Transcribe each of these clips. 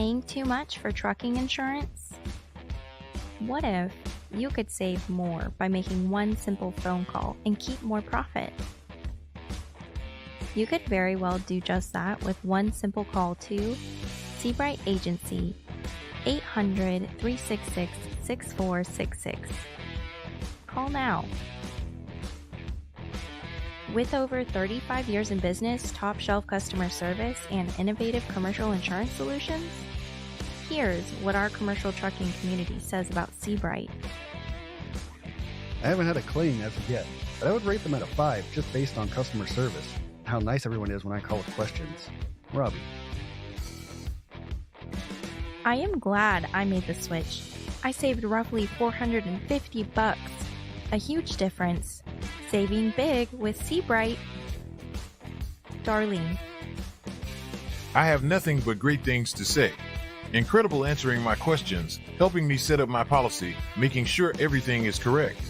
Paying too much for trucking insurance? What if you could save more by making one simple phone call and keep more profit? You could very well do just that with one simple call to Seabright Agency, 800-366-6466. Call now. With over 35 years in business, top shelf customer service, and innovative commercial insurance solutions, here's what our commercial trucking community says about Seabright. I haven't had a claim as of yet, but I would rate them at a 5 just based on customer service. How nice everyone is when I call with questions. Robbie. I am glad I made the switch. I saved roughly $450. A huge difference. Saving big with Seabright. Darlene. I have nothing but great things to say. Incredible answering my questions, helping me set up my policy, making sure everything is correct.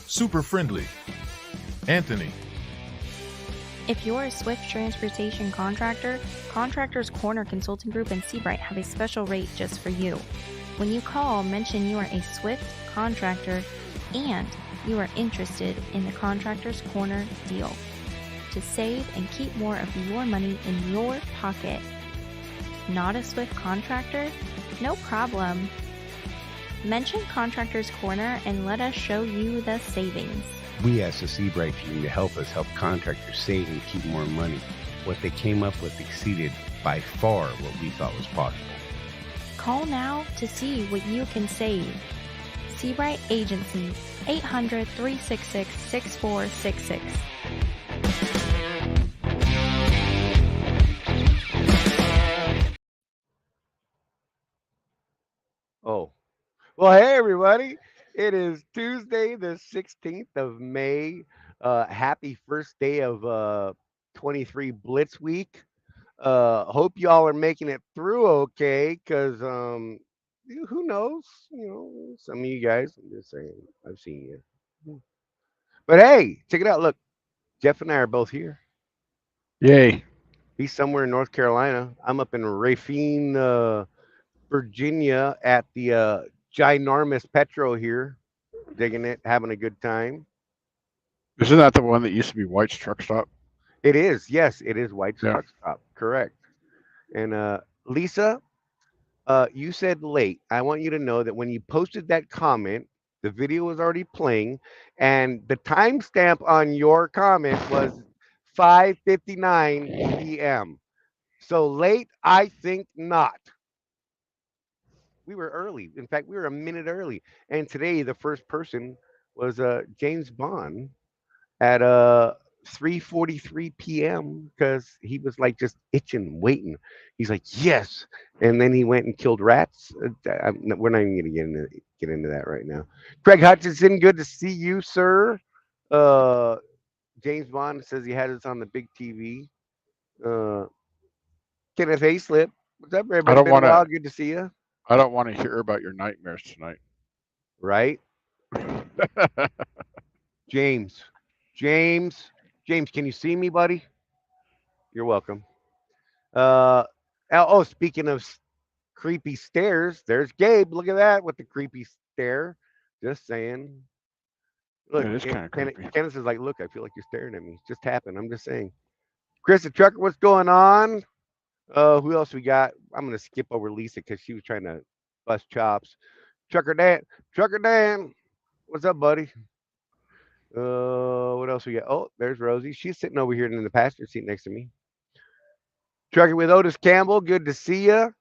Super friendly. Anthony. If you're a Swift transportation contractor, Contractor's Corner Consulting Group and Seabright have a special rate just for you. When you call, mention you are a Swift contractor and you are interested in the Contractor's Corner deal to save and keep more of your money in your pocket. Not a Swift contractor? No problem. Mention Contractor's Corner and let us show you the savings. We asked the Seabright team to help us help contractors save and keep more money. What they came up with exceeded by far what we thought was possible. Call now to see what you can save. Seabright Agency, 800-366-6466. Oh, well, hey, everybody. It is Tuesday, the 16th of May. Happy first day of 23 Blitz Week. Hope y'all are making it through okay, because who knows? You know, some of you guys, I'm just saying, I've seen you. But hey, check it out. Look, Jeff and I are both here. Yay. He's somewhere in North Carolina. I'm up in Racine, Virginia at the ginormous Petro here, digging it, having a good time. Isn't that the one that used to be White's Truck Stop? It is. Yes, it is White's Truck Stop. Correct. And Lisa, you said late. I want you to know that when you posted that comment, the video was already playing, and the timestamp on your comment was 5:59 p.m. So late, I think not. We were early. In fact, we were a minute early. And today, the first person was James Bond at 3:43 p.m. because he was like just itching, waiting. He's like, yes. And then he went and killed rats. We're not even going to get into that right now. Craig Hutchinson, good to see you, sir. James Bond says he had us on the big TV. Kenneth Hayslip, what's up, everybody? Been a while. Good to see you. I don't want to hear about your nightmares tonight. Right? James, can you see me, buddy? You're welcome. Speaking of creepy stares, there's Gabe. Look at that with the creepy stare. Just saying. Look, it's kind of creepy. Kenneth is like, look, I feel like you're staring at me. It just happened. I'm just saying. Chris the Trucker, what's going on? Who else we got? I'm gonna skip over Lisa because she was trying to bust chops. Trucker Dan, what's up, buddy? What else we got? Oh, there's Rosie. She's sitting over here in the passenger seat next to me. Trucking with Otis Campbell, good to see you.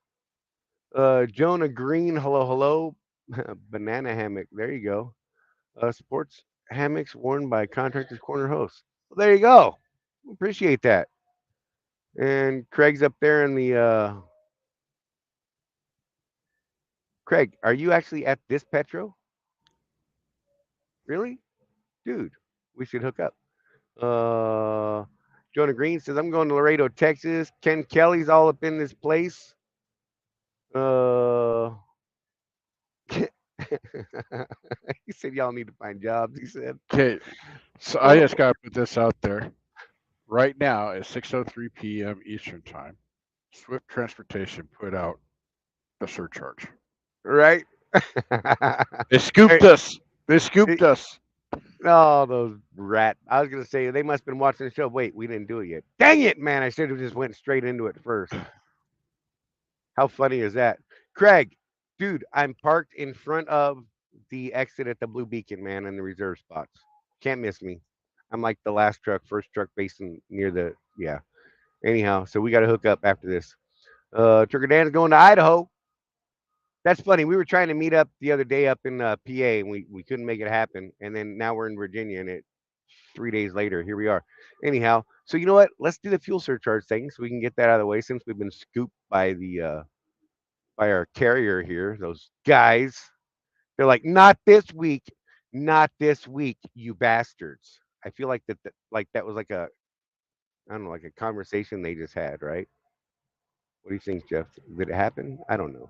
Jonah Green, hello. Banana hammock, there you go. Sports hammocks worn by Contractor's Corner hosts. Well, there you go. Appreciate that. And Craig's up there in the Craig, are you actually at this Petro? Really? Dude, we should hook up. Jonah Green says, I'm going to Laredo, Texas. Ken Kelly's all up in this place. He said, y'all need to find jobs, he said. Okay, so I just got to put this out there. Right now, at 6:03 p.m. Eastern Time, Swift Transportation put out the surcharge. Right? They scooped us. They scooped us. Oh, those rat. I was going to say, they must have been watching the show. Wait, we didn't do it yet. Dang it, man. I should have just went straight into it first. How funny is that? Craig, dude, I'm parked in front of the exit at the Blue Beacon, man, in the reserve spots. Can't miss me. I'm like the last truck, first truck basing near the, yeah. Anyhow, so we got to hook up after this. Trigger Dan's going to Idaho. That's funny. We were trying to meet up the other day up in PA, and we couldn't make it happen. And then now we're in Virginia, and 3 days later, here we are. Anyhow, so you know what? Let's do the fuel surcharge thing so we can get that out of the way since we've been scooped by the by our carrier here. Those guys, they're like, not this week, not this week, you bastards. I feel like that was like a, I don't know, like a conversation they just had, right? What do you think, Jeff? Did it happen? I don't know.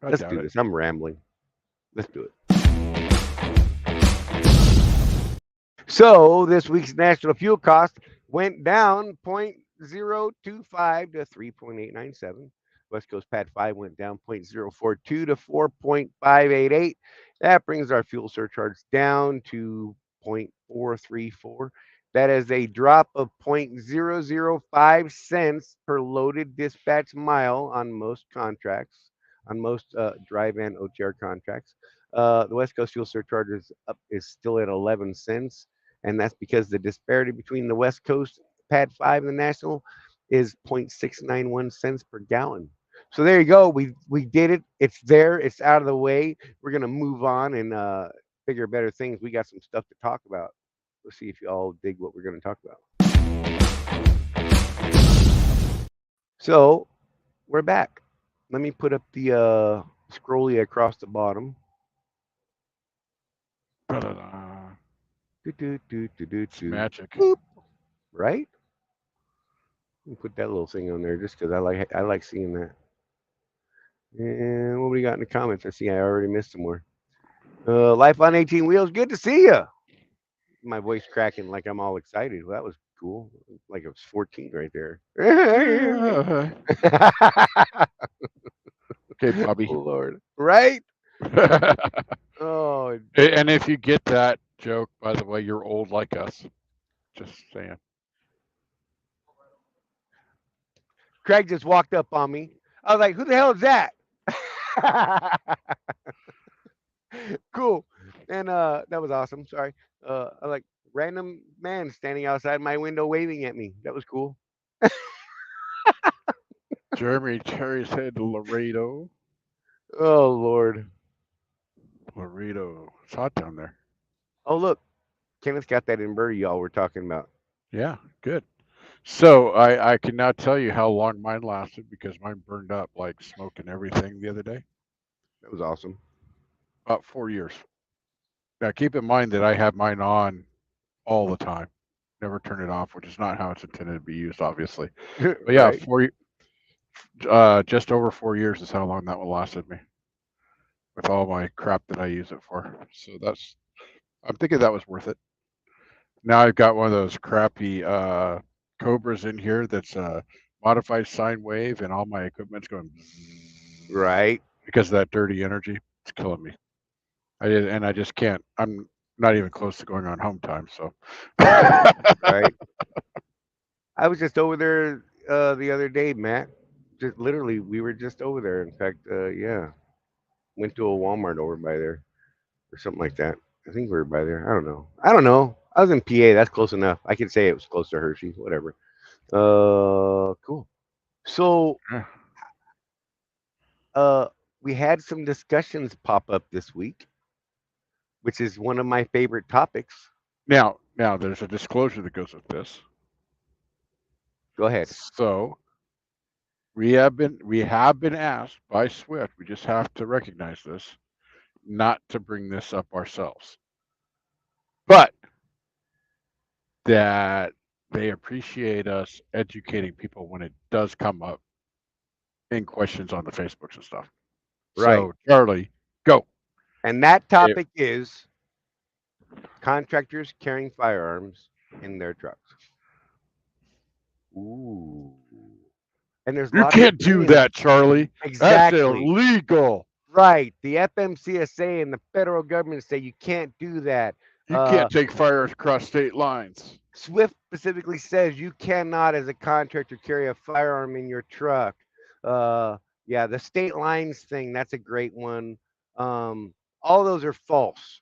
Let's do this. I'm rambling. Let's do it. So this week's national fuel cost went down 0.025 to 3.897. West Coast Pad 5 went down 0.042 to 4.588. That brings our fuel surcharge down to 0.434. That is a drop of 0.005 cents per loaded dispatch mile on most contracts, on most drive and OTR contracts. The West Coast fuel surcharge is still at 11 cents, and that's because the disparity between the West Coast Pad 5 and the National is 0.691 cents per gallon. So there you go. We did it. It's there. It's out of the way. We're gonna move on and bigger, better things. We got some stuff to talk about. Let's see if you all dig what we're gonna talk about. So we're back. Let me put up the scrolly across the bottom. It's magic. Boop. Right? Let me put that little thing on there just because I like seeing that. And what we got in the comments? I see I already missed some more. Life on 18 wheels. Good to see you. My voice cracking like I'm all excited. Well, that was cool. Like it was 14 right there. Okay, Bobby. Lord. Right? Oh. And if you get that joke, by the way, you're old like us. Just saying. Craig just walked up on me. I was like, who the hell is that? Cool. And that was awesome. Sorry. I like random man standing outside my window waving at me. That was cool. Jeremy Terry said Laredo. Oh Lord. Laredo. It's hot down there. Oh look. Kenneth got that inverter y'all were talking about. Yeah, good. So I can now tell you how long mine lasted because mine burned up like smoke and everything the other day. That was awesome. About 4 years. Now keep in mind that I have mine on all the time. Never turn it off, which is not how it's intended to be used, obviously. But yeah, Right. just over 4 years is how long that one lasted me. With all my crap that I use it for. So I'm thinking that was worth it. Now I've got one of those crappy Cobras in here that's a modified sine wave, and all my equipment's going Right. because of that dirty energy. It's killing me. I just can't. I'm not even close to going on home time. So Right. I was just over there the other day, Matt. Just literally, we were just over there. In fact, yeah, went to a Walmart over by there or something like that. I think we were by there. I don't know. I was in PA. That's close enough. I could say it was close to Hershey. Whatever. Cool. So, we had some discussions pop up this week, which is one of my favorite topics. Now there's a disclosure that goes with this. Go ahead. So we have been asked by Swift. We just have to recognize this, not to bring this up ourselves, but that they appreciate us educating people when it does come up in questions on the Facebooks and stuff. Right. So Charley, go. And that topic is contractors carrying firearms in their trucks. Ooh. and there's You lots of can't do opinions. that, Charlie. That's Exactly. illegal. Right. The FMCSA and the federal government say you can't do that. You can't take firearms across state lines. SWIFT specifically says you cannot, as a contractor, carry a firearm in your truck. Yeah, the state lines thing, that's a great one. All those are false,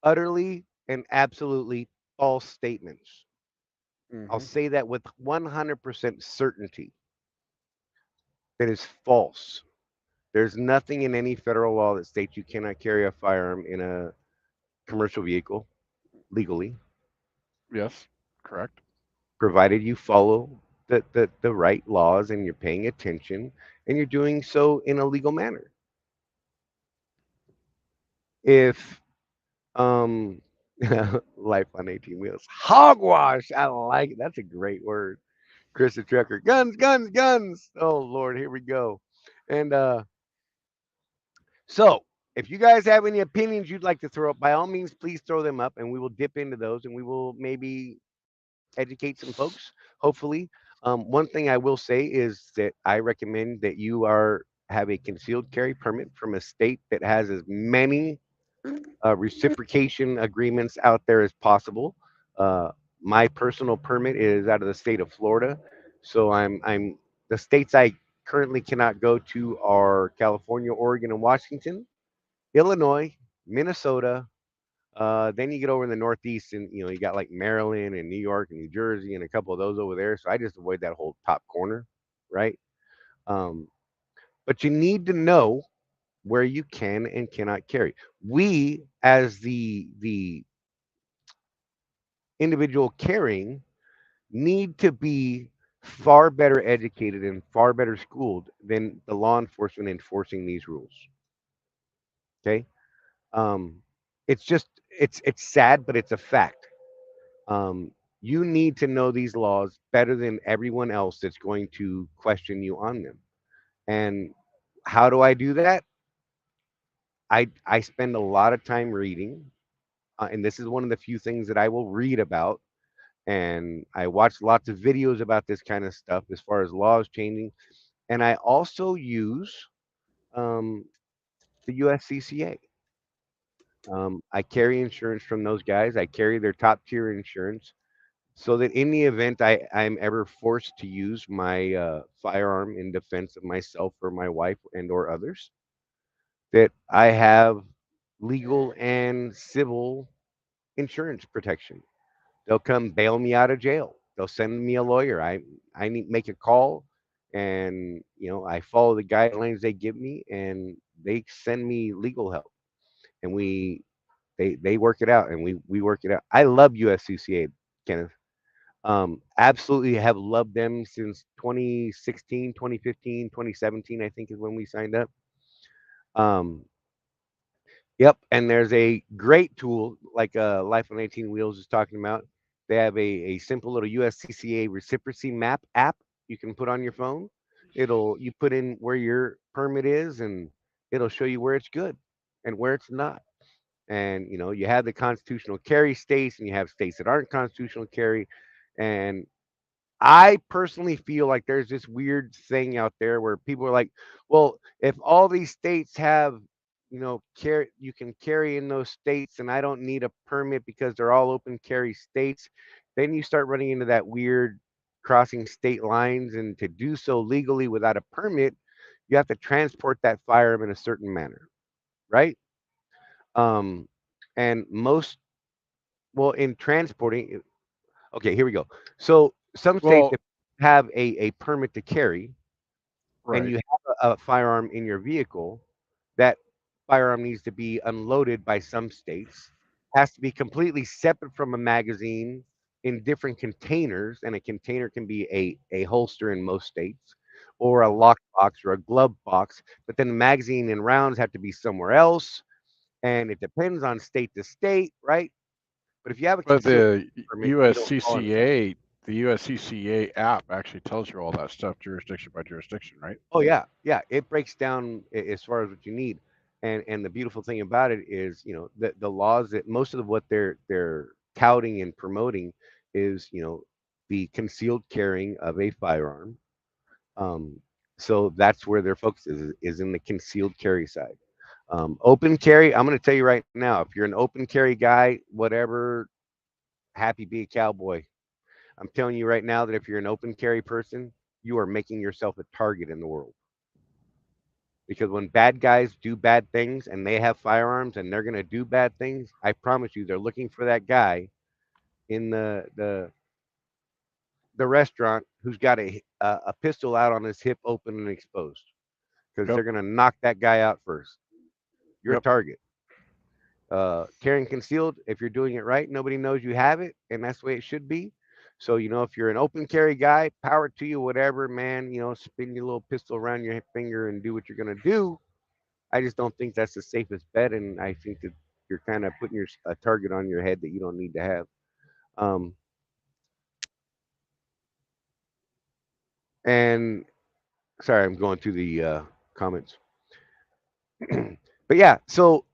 utterly and absolutely false statements. I'll say that with 100% certainty. That is false. There's nothing in any federal law that states you cannot carry a firearm in a commercial vehicle legally, Yes, correct. provided you follow the right laws and you're paying attention and you're doing so in a legal manner. If life on 18 wheels, hogwash, I like it. That's a great word. Chris the Trucker, guns, guns, guns. Oh Lord, here we go. And so if you guys have any opinions you'd like to throw up, by all means, please throw them up and we will dip into those and we will maybe educate some folks, hopefully. One thing I will say is that I recommend that you have a concealed carry permit from a state that has as many reciprocation agreements out there as possible. Uh, my personal permit is out of the state of Florida, so I'm the states I currently cannot go to are California, Oregon, and Washington, Illinois, Minnesota. Then you get over in the Northeast, and you got like Maryland and New York and New Jersey and a couple of those over there. So I just avoid that whole top corner, right? Um, but you need to know where you can and cannot carry. We, as the individual carrying, need to be far better educated and far better schooled than the law enforcement enforcing these rules. Okay, um, it's sad, but it's a fact. You need to know these laws better than everyone else that's going to question you on them. And how do I do that? I spend a lot of time reading, and this is one of the few things that I will read about. And I watch lots of videos about this kind of stuff as far as laws changing. And I also use um, the USCCA. I carry insurance from those guys. I carry their top tier insurance so that in the event I'm ever forced to use my firearm in defense of myself or my wife and or others, that I have legal and civil insurance protection. They'll come bail me out of jail. They'll send me a lawyer. I need make a call, and I follow the guidelines they give me, and they send me legal help, and they work it out, and we work it out. I love USCCA, Kenneth. Absolutely have loved them since 2016, 2015, 2017, I think is when we signed up. Um, Yep, and there's a great tool like Life on 18 Wheels is talking about. They have a simple little USCCA reciprocity map app you can put on your phone. You put in where your permit is, and it'll show you where it's good and where it's not. And you have the constitutional carry states, and you have states that aren't constitutional carry. And I personally feel like there's this weird thing out there where people are like, well, if all these states have, carry, you can carry in those states, and I don't need a permit because they're all open carry states. Then you start running into that weird crossing state lines, and to do so legally without a permit, you have to transport that firearm in a certain manner, right? Um, and most, well, in transporting, okay, here we go. So some states Well, have a permit to carry, and right. you have a firearm in your vehicle, that firearm needs to be unloaded by some states, has to be completely separate from a magazine in different containers, and a container can be a holster in most states, or a lock box or a glove box, but then the magazine and rounds have to be somewhere else, and it depends on state to state, right? But if you have a But concealed the permit, you don't fall into that. USCCA app actually tells you all that stuff jurisdiction by jurisdiction, right? Oh yeah, yeah. It breaks down as far as what you need, and the beautiful thing about it is, the laws that most of what they're touting and promoting is, the concealed carrying of a firearm, So that's where their focus is in the concealed carry side. Open carry, I'm going to tell you right now, if you're an open carry guy, whatever, happy be a cowboy. I'm telling you right now that if you're an open carry person, you are making yourself a target in the world. Because when bad guys do bad things and they have firearms and they're going to do bad things, I promise you they're looking for that guy in the restaurant who's got a pistol out on his hip open and exposed, because Yep. they're going to knock that guy out first. You're a Yep. target. Carrying concealed, if you're doing it right, nobody knows you have it, and that's the way it should be. So, if you're an open carry guy, power to you, whatever, man. Spin your little pistol around your finger and do what you're gonna do. I just don't think that's the safest bet, and I think that you're kind of putting a target on your head that you don't need to have. Um, and sorry, I'm going through the comments, but yeah, so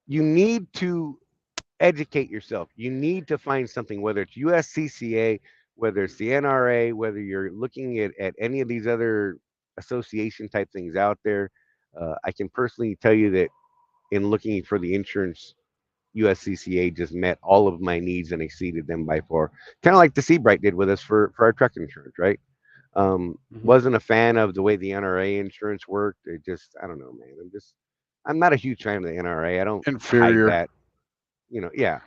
you need to educate yourself. You need to find something, whether it's USCCA, whether it's the NRA, whether you're looking at any of these other association type things out there. I can personally tell you that in looking for the insurance, USCCA just met all of my needs and exceeded them by far. Kind of like the Seabright did with us for our truck insurance, right? Mhm. Wasn't a fan of the way the NRA insurance worked. It just, I don't know, man. I'm not a huge fan of the NRA. I don't hide Inferior. that. Yeah.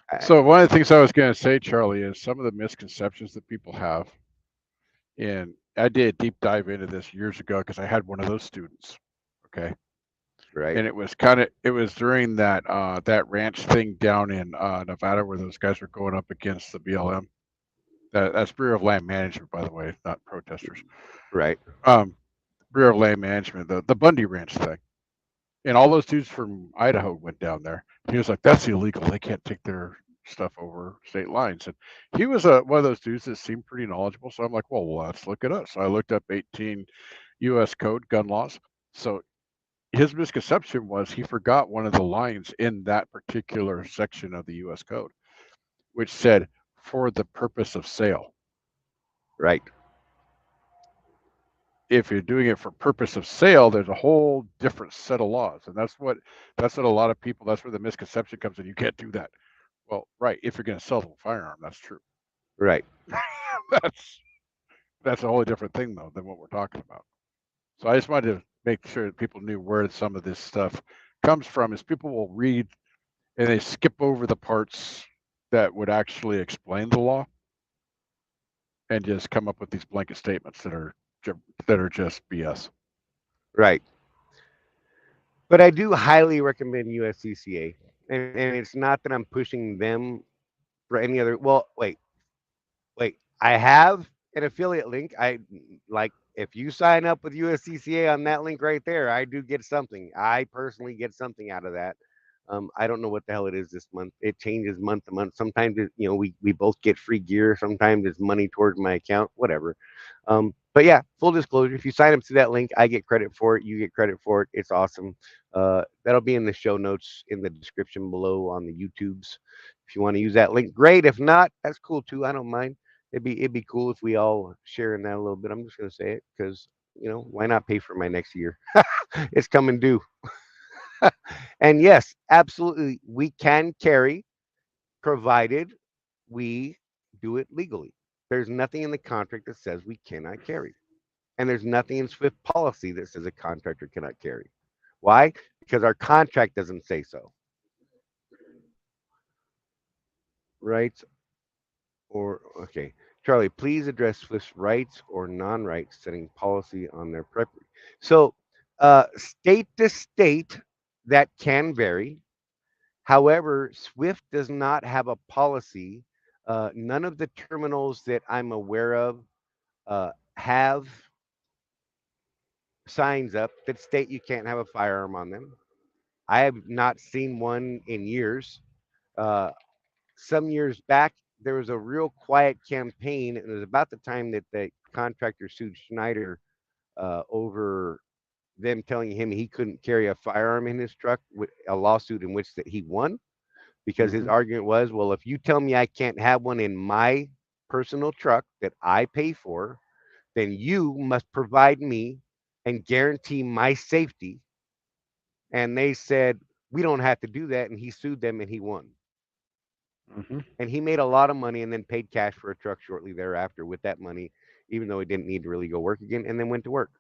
I, So one of the things I was going to say, Charlie, is some of the misconceptions that people have. And I did a deep dive into this years ago because I had one of those students. Okay. right. And it was during that ranch thing down in Nevada where those guys were going up against the BLM. That's Bureau of Land Management, by the way, not protesters. Right. Um, Bureau of Land Management, the Bundy Ranch thing. And all those dudes from Idaho went down there. He was like, "That's illegal. They can't take their stuff over state lines." And he was one of those dudes that seemed pretty knowledgeable. So I'm like, "Well, let's look it up." So I looked up 18 U.S. Code gun laws. So his misconception was he forgot one of the lines in that particular section of the U.S. Code, which said, "For the purpose of sale." Right. If you're doing it for purpose of sale, there's a whole different set of laws, and that's what a lot of people. That's where the misconception comes in. You can't do that. Well, right. If you're going to sell the firearm, that's true. Right. that's that's a wholly different thing though than what we're talking about. So I just wanted to make sure that people knew where some of this stuff comes from. Is people will read and they skip over the parts that would actually explain the law and just come up with these blanket statements that are just BS. Right. But I do highly recommend USCCA, and it's not that I'm pushing them for any other. Well, wait. I have an affiliate link. I like if you sign up with USCCA on that link right there, I do get something. I personally get something out of that. I don't know what the hell it is this month. It changes month to month. Sometimes we both get free gear. Sometimes it's money towards my account. Whatever. But yeah, full disclosure, if you sign up to that link, I get credit for it. You get credit for it. It's awesome. That'll be in the show notes in the description below on the YouTubes. If you want to use that link, great. If not, that's cool too. I don't mind. It'd be cool if we all share in that a little bit. I'm just gonna say it because why not pay for my next year? It's coming due. And yes, absolutely, we can carry provided we do it legally. There's nothing in the contract that says we cannot carry. And there's nothing in Swift policy that says a contractor cannot carry. Why? Because our contract doesn't say so. Right? Or, okay. Charlie, please address Swift's rights or non rights setting policy on their property. So, state to state, that can vary. However, Swift does not have a policy. None of the terminals that I'm aware of have signs up that state you can't have a firearm on them. I have not seen one in years. Uh, some years back, there was a real quiet campaign, and it was about the time that the contractor sued Schneider over them telling him he couldn't carry a firearm in his truck, with a lawsuit in which that he won, because his Mhm. argument was, well, if you tell me I can't have one in my personal truck that I pay for, then you must provide me and guarantee my safety. And they said, we don't have to do that. And he sued them and he won. Mm-hmm. And he made a lot of money and then paid cash for a truck shortly thereafter with that money, even though he didn't need to really go work again, and then went to work.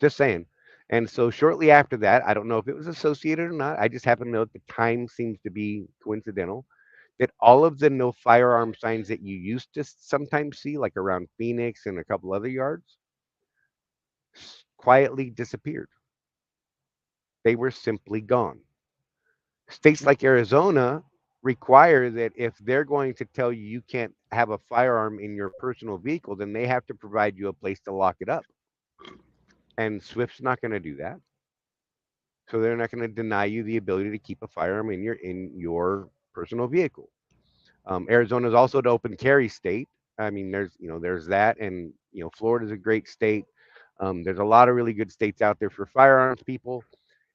Just saying. And so shortly after that, I don't know if it was associated or not. I just happen to know the time seems to be coincidental that all of the no firearm signs that you used to sometimes see, like around Phoenix and a couple other yards, quietly disappeared. They were simply gone. States like Arizona require that if they're going to tell you you can't have a firearm in your personal vehicle, then they have to provide you a place to lock it up. And Swift's not going to do that. So they're not going to deny you the ability to keep a firearm in your personal vehicle. Arizona is also an open carry state. I mean, there's that, and Florida's a great state. There's a lot of really good states out there for firearms people.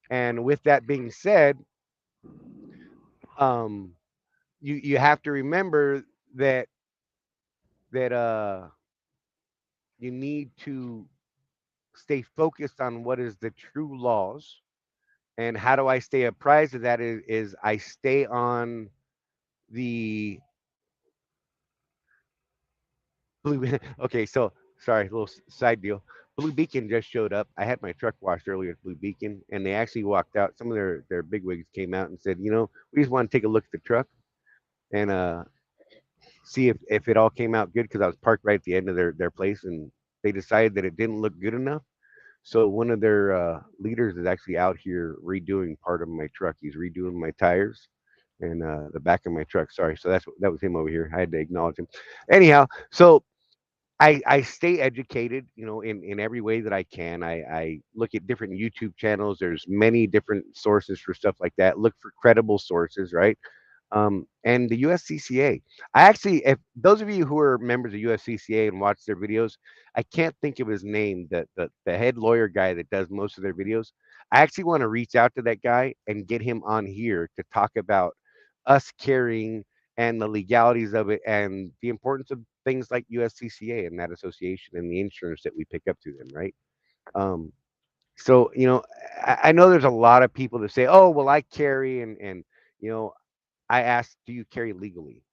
And with that being said, um, you have to remember that you need to stay focused on what is the true laws. And how do I stay apprised of that is I stay on the blue. Okay, so sorry, a little side deal. Blue Beacon just showed up. I had my truck washed earlier at Blue Beacon, and they actually walked out. Some of their bigwigs came out and said, we just want to take a look at the truck and see if it all came out good, because I was parked right at the end of their place, and they decided that it didn't look good enough. So one of their leaders is actually out here redoing part of my truck. He's redoing my tires and the back of my truck. Sorry, so that was him over here. I had to acknowledge him. Anyhow, so I stay educated, in every way that I can. I look at different YouTube channels. There's many different sources for stuff like that. Look for credible sources, right? And the USCCA. I actually, if those of you who are members of USCCA and watch their videos, I can't think of his name. The head lawyer guy that does most of their videos. I actually want to reach out to that guy and get him on here to talk about us carrying and the legalities of it and the importance of things like USCCA and that association and the insurance that we pick up through them, right? Um, so I know there's a lot of people that say, "Oh, well, I carry," and you know, I ask, "Do you carry legally?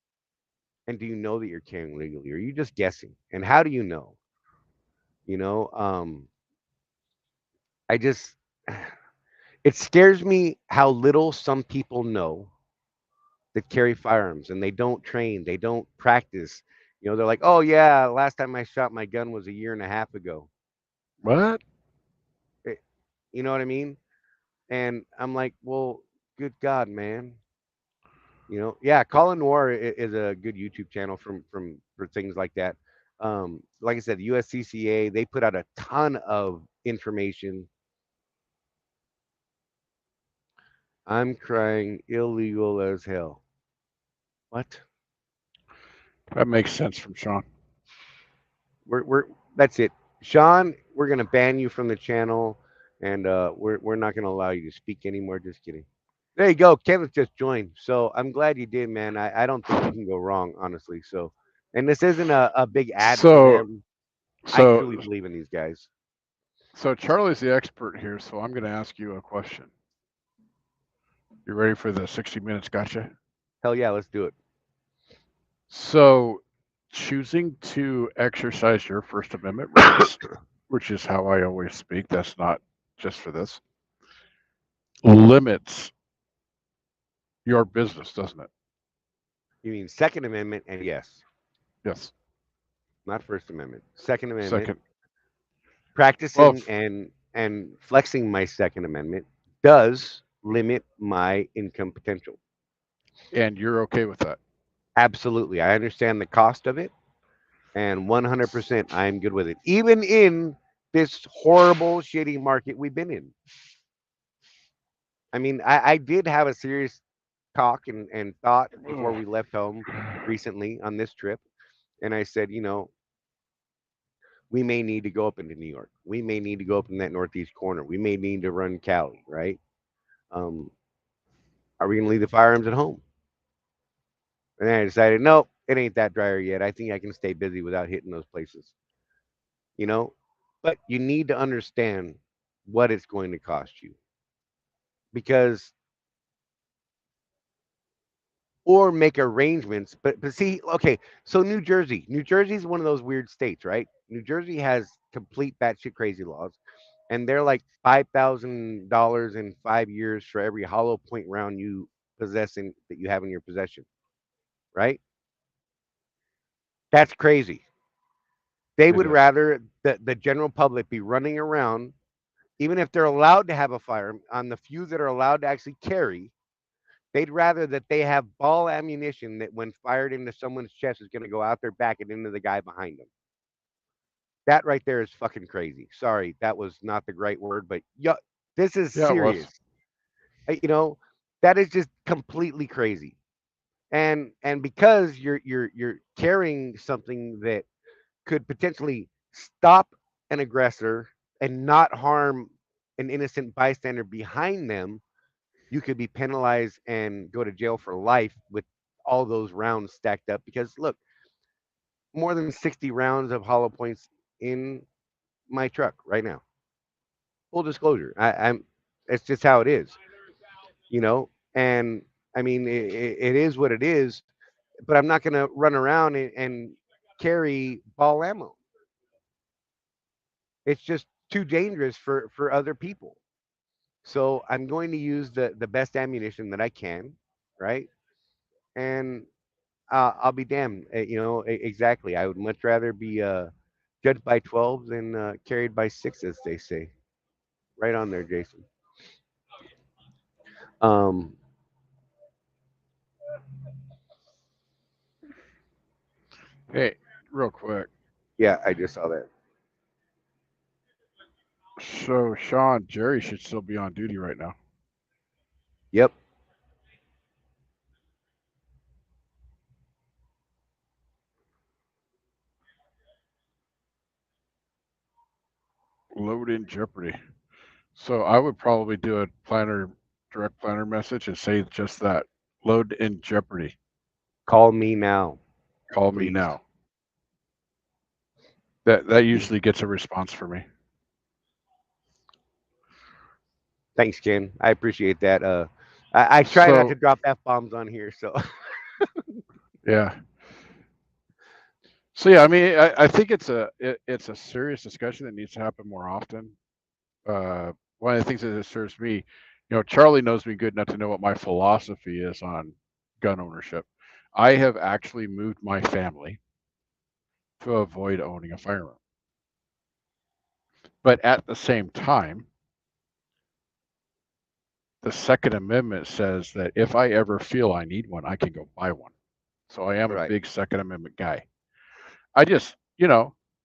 And do you know that you're carrying legally? Or are you just guessing? And how do you know?" You know, I just it scares me how little some people know that carry firearms, and they don't train, they don't practice. They're like, "Oh yeah, last time I shot my gun was a year and a half ago." What? Eh, You know what I mean? And I'm like, "Well, good God, man." Yeah, Colin Noir is a good YouTube channel for things like that. Like I said, the USCCA, they put out a ton of information. I'm crying illegal as hell. What? That makes sense from Sean. We're That's it, Sean. We're gonna ban you from the channel, and we're not gonna allow you to speak anymore. Just kidding. There you go. Kenneth just joined, so I'm glad you did, man. I don't think you can go wrong, honestly. So, and this isn't a big ad for So, them. I so, truly believe in these guys. so Charlie's the expert here, so I'm going to ask you a question. You ready for the 60 minutes gotcha? Hell yeah, let's do it. So, choosing to exercise your First Amendment rights, which is how I always speak, that's not just for this, limits your business, doesn't it? You mean Second Amendment? And yes, Yes. not First Amendment. Second Amendment. Second. Practicing Well, and flexing my Second Amendment does limit my income potential. and you're okay with that? Absolutely, I understand the cost of it, and 100% I'm good with it. Even in this horrible, shitty market we've been in. I mean, I did have a serious talk and thought before we left home recently on this trip, and I said, we may need to go up into New York. We may need to go up in that northeast corner. We may need to run Cali, right? Um, are we going to leave the firearms at home? And then I decided, nope, it ain't that dryer yet. I think I can stay busy without hitting those places. you know, but you need to understand what it's going to cost you, because, or make arrangements. But see, okay, so New Jersey is one of those weird states, right? New Jersey has complete batshit crazy laws, and they're like $5,000 in 5 years for every hollow point round you possessing that you have in your possession, right? That's crazy. They It would is. rather the general public be running around, even if they're allowed to have a firearm, on the few that are allowed to actually carry. They'd rather that they have ball ammunition that, when fired into someone's chest, is going to go out their back and into the guy behind them. That right there is fucking crazy. Sorry, that was not the right word, but yeah, this is Yeah, it was. serious. You know, that is just completely crazy. And because you're carrying something that could potentially stop an aggressor and not harm an innocent bystander behind them, you could be penalized and go to jail for life with all those rounds stacked up. Because look, more than 60 rounds of hollow points in my truck right now. Full disclosure, I'm. It's just how it is, you know. And I mean, it is what it is. But I'm not going to run around and carry ball ammo. It's just too dangerous for other people. So I'm going to use the best ammunition that I can, right? And I'll be damned. Exactly. I would much rather be judged by 12 than carried by 6, as they say. Right on there, Jason. Um, Hey, real quick. yeah, I just saw that. So, Sean, Jerry should still be on duty right now. Yep. Load in jeopardy. So I would probably do a direct planner message and say just that. Load in jeopardy. Call me now, Call me please. now. That usually gets a response for me. Thanks, Ken. I appreciate that. I try not to So drop F bombs on here, so yeah. So yeah, I mean, I think it's a serious discussion that needs to happen more often. One of the things that disturbs me, Charlie knows me good enough to know what my philosophy is on gun ownership. I have actually moved my family to avoid owning a firearm. But at the same time, the Second Amendment says that if I ever feel I need one, I can go buy one. So I am a right, big Second Amendment guy. I just,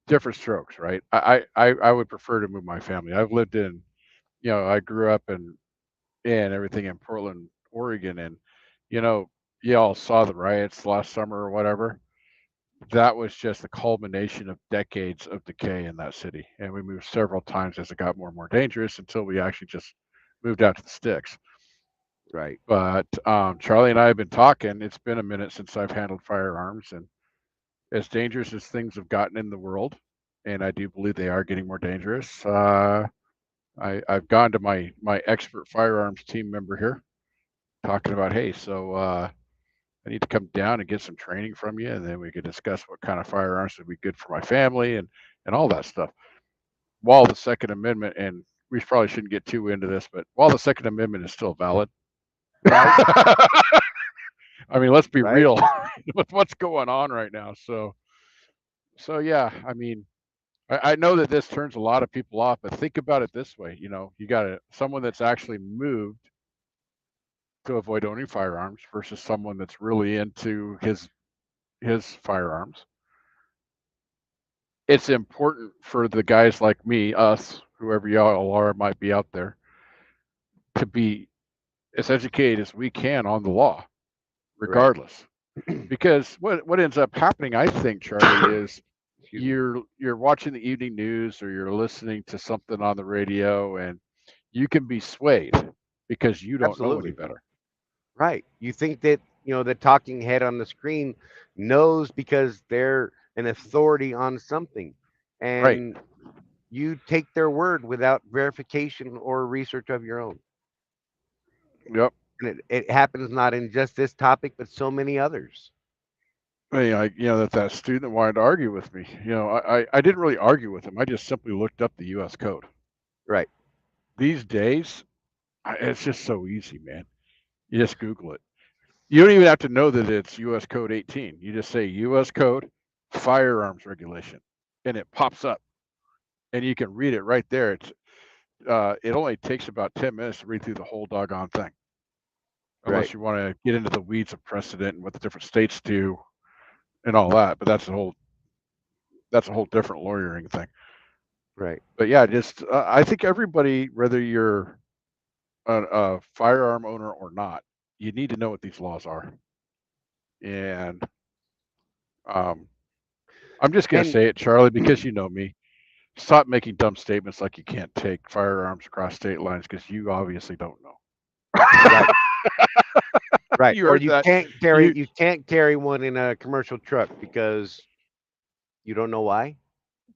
different strokes, right? I would prefer to move my family. I've lived in, I grew up in everything in Portland, Oregon, and you know, you all saw the riots last summer or whatever. That was just the culmination of decades of decay in that city, and we moved several times as it got more and more dangerous until we actually just moved out to the sticks. right. But Charlie and I have been talking. It's been a minute since I've handled firearms, and as dangerous as things have gotten in the world, and I do believe they are getting more dangerous. I've gone to my expert firearms team member here, talking about, hey, so I need to come down and get some training from you, and then we could discuss what kind of firearms would be good for my family and all that stuff. While the Second Amendment, and we probably shouldn't get too into this, but while the Second Amendment is still valid, Right, I mean, let's be right. real with what's going on right now. So yeah, I mean, I know that this turns a lot of people off, but think about it this way: you got someone that's actually moved to avoid owning firearms versus someone that's really into his firearms. It's important for the guys like me, us, whoever y'all are might be out there, to be as educated as we can on the law, Right. regardless. Because what ends up happening, I think, Charlie, is Excuse me. you're watching the evening news or you're listening to something on the radio, and you can be swayed because you don't know any Absolutely. better. Right. You think that, the talking head on the screen knows because they're an authority on something. Right. and you take their word without verification or research of your own. Yep. And it happens not in just this topic, but so many others. That student wanted to argue with me. I didn't really argue with him. I just simply looked up the U.S. code. Right. These days, it's just so easy, man. You just Google it. You don't even have to know that it's U.S. Code 18. You just say U.S. Code firearms regulation, and it pops up, and you can read it right there. It only takes about 10 minutes to read through the whole doggone thing, unless Right. you want to get into the weeds of precedent and what the different states do and all that. But that's a whole different lawyering thing. Right. But yeah, just I think everybody, whether you're a firearm owner or not, you need to know what these laws are. And I'm just gonna And say it, Charlie, because you know me. Stop making dumb statements like you can't take firearms across state lines because you obviously don't know. right. Right. You Or heard that? You you can't carry one in a commercial truck because you don't know why.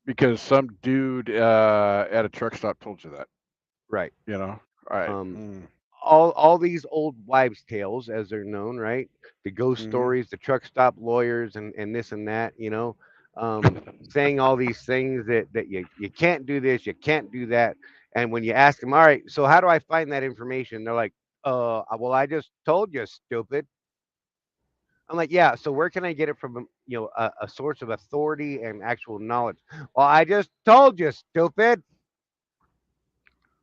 because some dude at a truck stop told you that. Right. You know. All right. Um, all these old wives' tales, as they're known, right? The ghost Mm-hmm. stories, the truck stop lawyers, and this and that. Saying all these things that you can't do this, you can't do that, and when you ask them, all right, so how do I find that information? They're like, well, I just told you, stupid. I'm like, yeah. So where can I get it from? A source of authority and actual knowledge. Well, I just told you, stupid.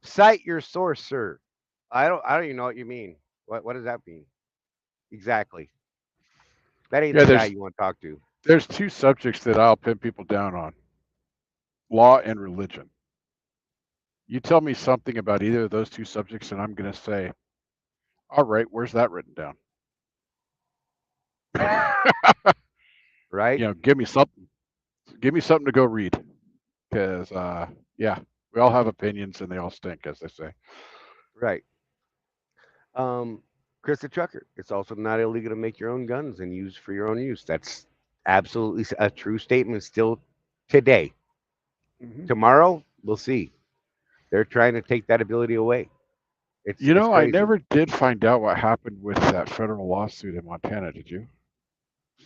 Cite your source, sir. I don't even know what you mean. What does that mean? Exactly. That ain't Yeah. the guy you want to talk to. There's two subjects that I'll pin people down on: law and religion. You tell me something about either of those two subjects, and I'm gonna say, all right, where's that written down? Right? Give me something. Give me something to go read, because yeah, we all have opinions and they all stink, as they say. Right. Um, Chris the Trucker. It's also not illegal to make your own guns and use for your own use. That's absolutely a true statement still today. Mm-hmm. Tomorrow, we'll see. They're trying to take that ability away. It's I crazy. never did find out what happened with that federal lawsuit in Montana. Did you?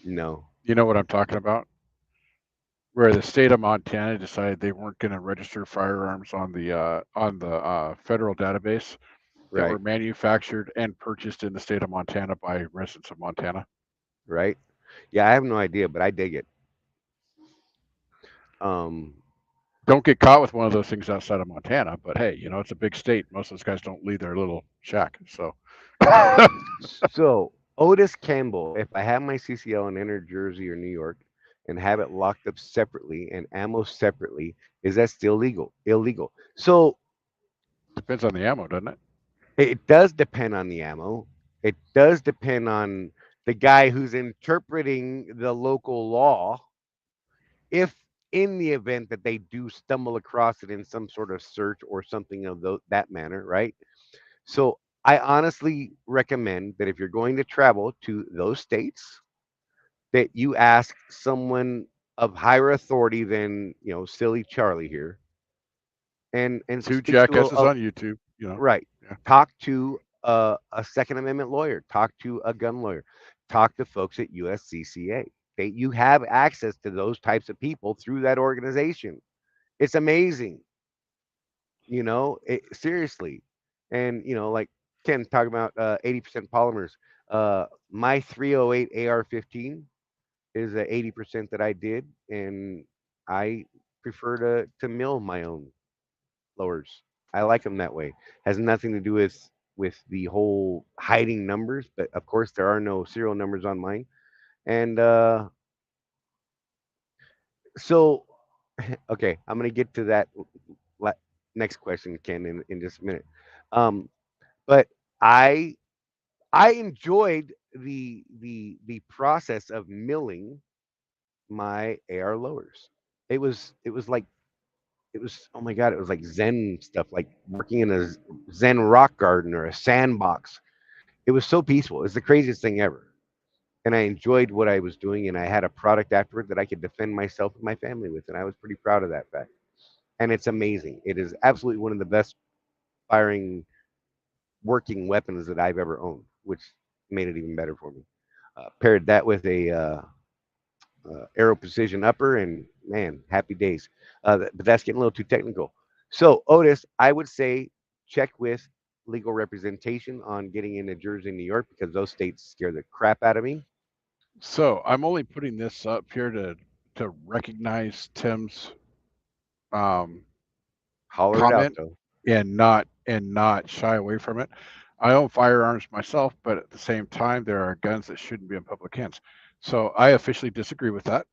No. You know what I'm talking about? Where the state of Montana decided they weren't going to register firearms on the federal database that Right. were manufactured and purchased in the state of Montana by residents of Montana. Right. Yeah, I have no idea, but I dig it. Um, Don't get caught with one of those things outside of Montana, but hey, it's a big state. Most of those guys don't leave their little shack. So so Otis Campbell, if I have my CCL and enter Jersey or New York and have it locked up separately and ammo separately, is that still legal? Illegal. So depends on the ammo, doesn't it? it does depend on the ammo. It does depend on the guy who's interpreting the local law. If in the event that they do stumble across it in some sort of search or something of that manner, right? So I honestly recommend that if you're going to travel to those states, that you ask someone of higher authority than silly Charlie here, and Two speak to jackasses on YouTube. right. Yeah. Talk to a Second Amendment lawyer. Talk to a gun lawyer. Talk to folks at USCCA. You have access to those types of people through that organization. It's amazing, seriously. And like Ken talking about 80% polymers. My 308 AR-15 is a 80% that I did, and I prefer to mill my own lowers. I like them that way. Has nothing to do with the whole hiding numbers, but of course there are no serial numbers on mine. And so okay, I'm gonna get to that next question, Ken, in just a minute. But I I enjoyed the process of milling my AR lowers. It was oh my god, it was like Zen stuff, like working in a Zen rock garden or a sandbox. It was so peaceful. It's the craziest thing ever. and I enjoyed what I was doing, and I had a product afterward that I could defend myself and my family with, and I was pretty proud of that fact. And it's amazing. It is absolutely one of the best firing working weapons that I've ever owned, which made it even better for me. Paired that with a Aero Precision upper, and man, happy days. But that's getting a little too technical. So, Otis, I would say check with legal representation on getting into Jersey and New York, because those states scare the crap out of me. So I'm only putting this up here to recognize Tim's Holler it out, comment though. and not shy away from it. I own firearms myself, but at the same time, there are guns that shouldn't be in public hands. So I officially disagree with that,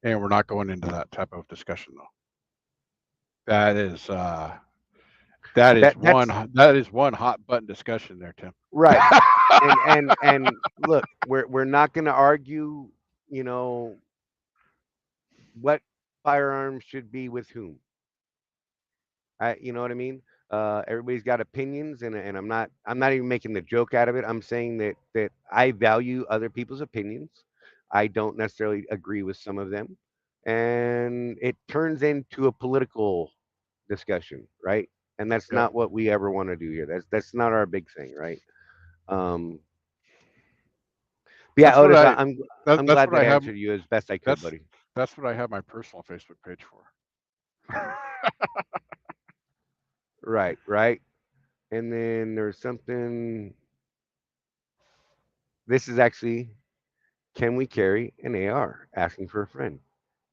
and we're not going into that type of discussion though. That is one hot button discussion there, Tim. Right. and look, we're not going to argue, you know, what firearms should be with whom. You know what I mean? Everybody's got opinions, and I'm not even making the joke out of it. I'm saying that I value other people's opinions. I don't necessarily agree with some of them, and it turns into a political discussion, right? And that's Yep. not what we ever want to do here. That's not our big thing, right? Um, but yeah, That's what Otis, I I'm that's glad what that I I have. answered you as best I could, That's buddy. that's what I have my personal Facebook page for. Right, right. And then there's something. This is actually, can we carry an AR? Asking for a friend.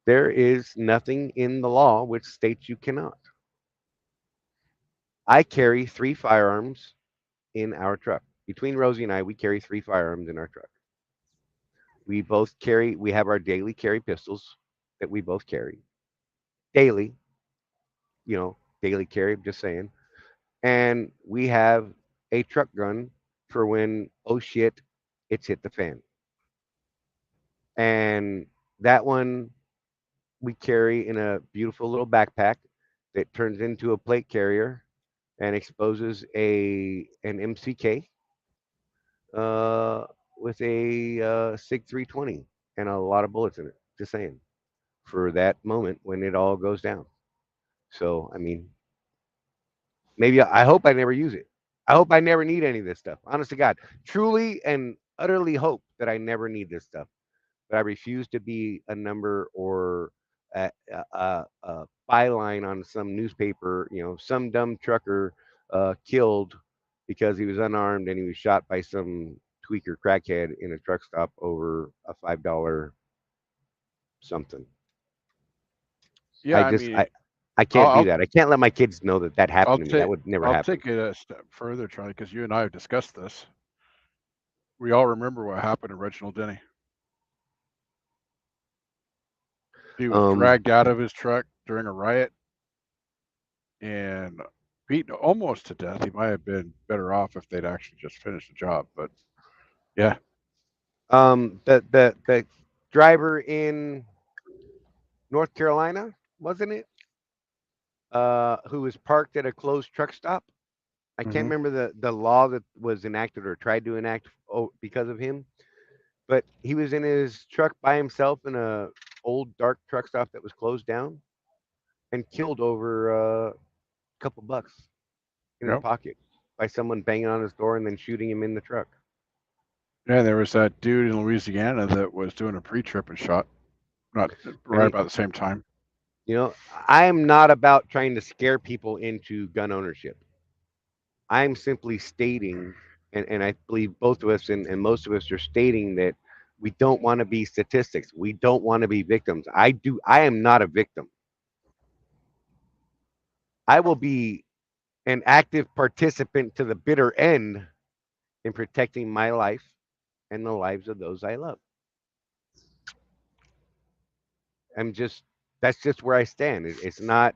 There is nothing in the law which states you cannot. I carry 3 firearms in our truck. Between Rosie and I, we carry 3 firearms in our truck. We have our daily carry pistols that we both carry. Daily, daily carry, just saying. And we have a truck gun for when, oh shit, it's hit the fan. And that one we carry in a beautiful little backpack that turns into a plate carrier and exposes an MCK with a SIG 320 and a lot of bullets in it. Just saying, for that moment when it all goes down. So I mean, maybe I hope I never use it. I hope I never need any of this stuff. Honest to God, truly and utterly hope that I never need this stuff. But I refuse to be a number or a byline on some newspaper. Some dumb trucker killed because he was unarmed and he was shot by some tweaker crackhead in a truck stop over a $5 something. Yeah, I can't do I'll that. I can't let my kids know that I'll happened to me. That would never I'll happen. take it a step further, Charlie, because you and I have discussed this. We all remember what happened to Reginald Denny. He was dragged out of his truck during a riot and beaten almost to death. He might have been better off if they'd actually just finished the job, but yeah. The driver in North Carolina, wasn't it? Who was parked at a closed truck stop. I can't remember the law that was enacted or tried to enact because of him, but he was in his truck by himself in a old dark truck stop that was closed down, and killed over a couple bucks in his pocket by someone banging on his door and then shooting him in the truck. Yeah, there was that dude in Louisiana that was doing a pre-trip and shot, not right about the same time. I am not about trying to scare people into gun ownership. I'm simply stating, and I believe both of us and most of us are stating that we don't want to be statistics. We don't want to be victims. I am not a victim. I will be an active participant to the bitter end in protecting my life and the lives of those I love. That's just where I stand. It's not,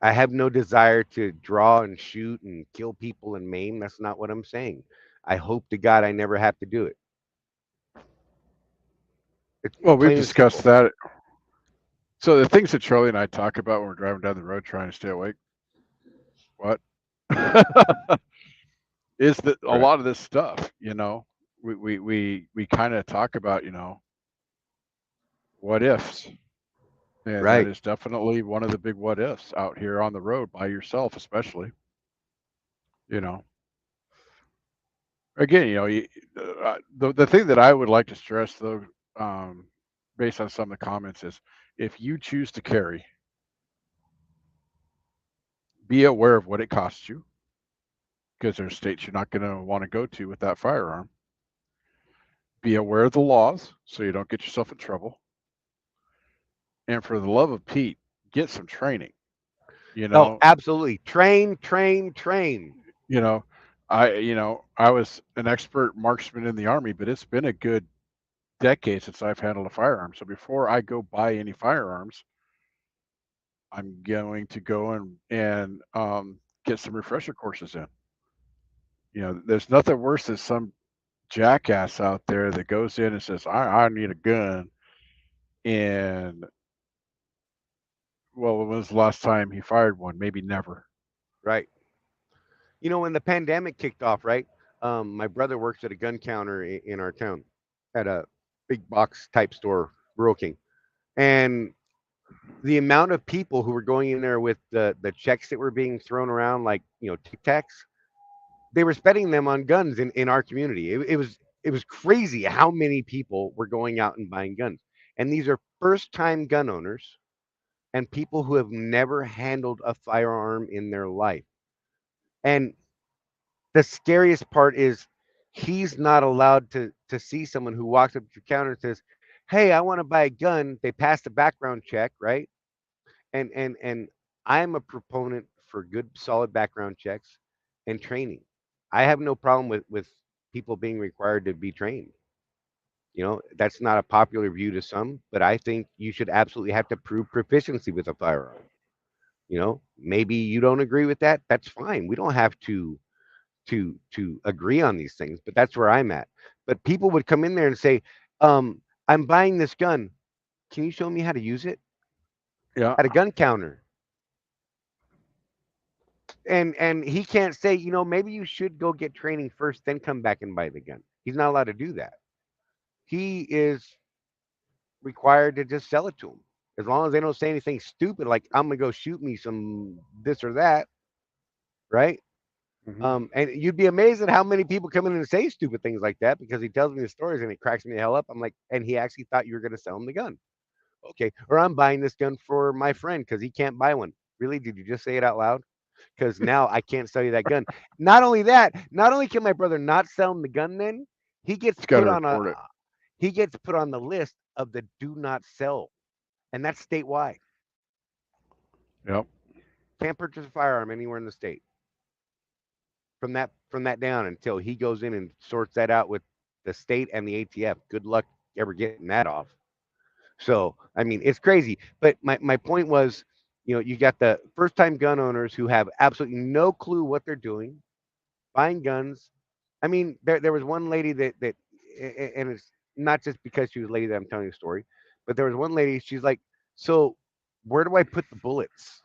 I have no desire to draw and shoot and kill people and maim. That's not what I'm saying. I hope to God I never have to do it. Well, we've discussed that. So the things that Charlie and I talk about when we're driving down the road trying to stay awake, what is that a lot of this stuff, we kind of talk about, what ifs. And that Right. is definitely one of the big what ifs out here on the road by yourself, especially. You know, again, the thing that I would like to stress, though, um, based on some of the comments, is if you choose to carry, be aware of what it costs you, because there's states you're not going to want to go to with that firearm. Be aware of the laws so you don't get yourself in trouble. And for the love of Pete, get some training. Oh, absolutely. Train. You know, I was an expert marksman in the Army, but it's been a good decade since I've handled a firearm. So before I go buy any firearms, I'm going to go and get some refresher courses in. There's nothing worse than some jackass out there that goes in and says, I need a gun. And, well, when was the last time he fired one? Maybe never. Right. When the pandemic kicked off, right? My brother works at a gun counter in our town at a big box type store, Rural King. And the amount of people who were going in there with the checks that were being thrown around, like, Tic Tacs, they were spending them on guns in our community. It was crazy how many people were going out and buying guns. And these are first time gun owners and people who have never handled a firearm in their life. And the scariest part is he's not allowed to see someone who walks up to the counter and says, "Hey, I want to buy a gun." They pass the background check, right? And I'm a proponent for good, solid background checks and training. I have no problem with people being required to be trained. That's not a popular view to some, but I think you should absolutely have to prove proficiency with a firearm. Maybe you don't agree with that. That's fine. We don't have to agree on these things, but that's where I'm at. But people would come in there and say, I'm buying this gun. Can you show me how to use it? Yeah. At a gun counter. And he can't say, maybe you should go get training first, then come back and buy the gun. He's not allowed to do that. He is required to just sell it to him. As long as they don't say anything stupid like, I'm gonna go shoot me some this or that, right? And you'd be amazed at how many people come in and say stupid things like that, because he tells me the stories and it cracks me the hell up. I'm like, and he actually thought you were going to sell him the gun. Okay. Or I'm buying this gun for my friend because he can't buy one. Really? Did you just say it out loud? Because now I can't sell you that gun. Not only that, not only can my brother not sell him the gun, then he gets He's got put to on report it. he gets put on the list of the do not sell, and that's statewide. Yep. Can't purchase a firearm anywhere in the state from that down until he goes in and sorts that out with the state and the ATF. Good luck ever getting that off. So I mean, it's crazy. But my point was, you got the first time gun owners who have absolutely no clue what they're doing, buying guns. I mean, there was one lady that and it's not just because she was a lady that I'm telling you the story, but there was one lady. She's like, so where do I put the bullets?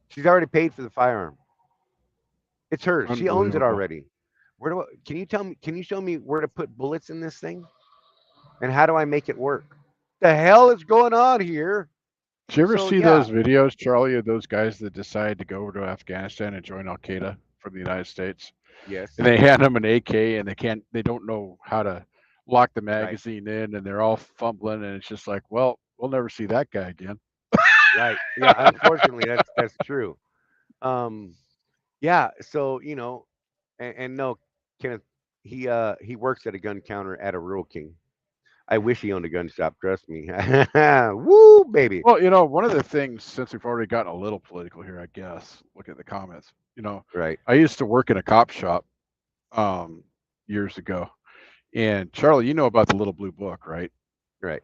She's already paid for the firearm. It's hers. She owns it Unbelievable. already. Can you tell me, can you show me where to put bullets in this thing? And how do I make it work? The hell is going on here? Did you ever So see yeah, those videos, Charlie, of those guys that decide to go over to Afghanistan and join Al Qaeda from the United States? yes, And they hand them an AK and they don't know how to lock the right, magazine in, and they're all fumbling, and it's just like, well, we'll never see that guy again. right. Yeah, unfortunately that's true. Um yeah, so and no, Kenneth, he works at a gun counter at a Rural King. I wish he owned a gun shop, trust me. Woo, baby. Well, one of the things, since we've already gotten a little political here, I guess, look at the comments. Right, I used to work in a cop shop years ago. And Charlie, you know about the little blue book, right? right.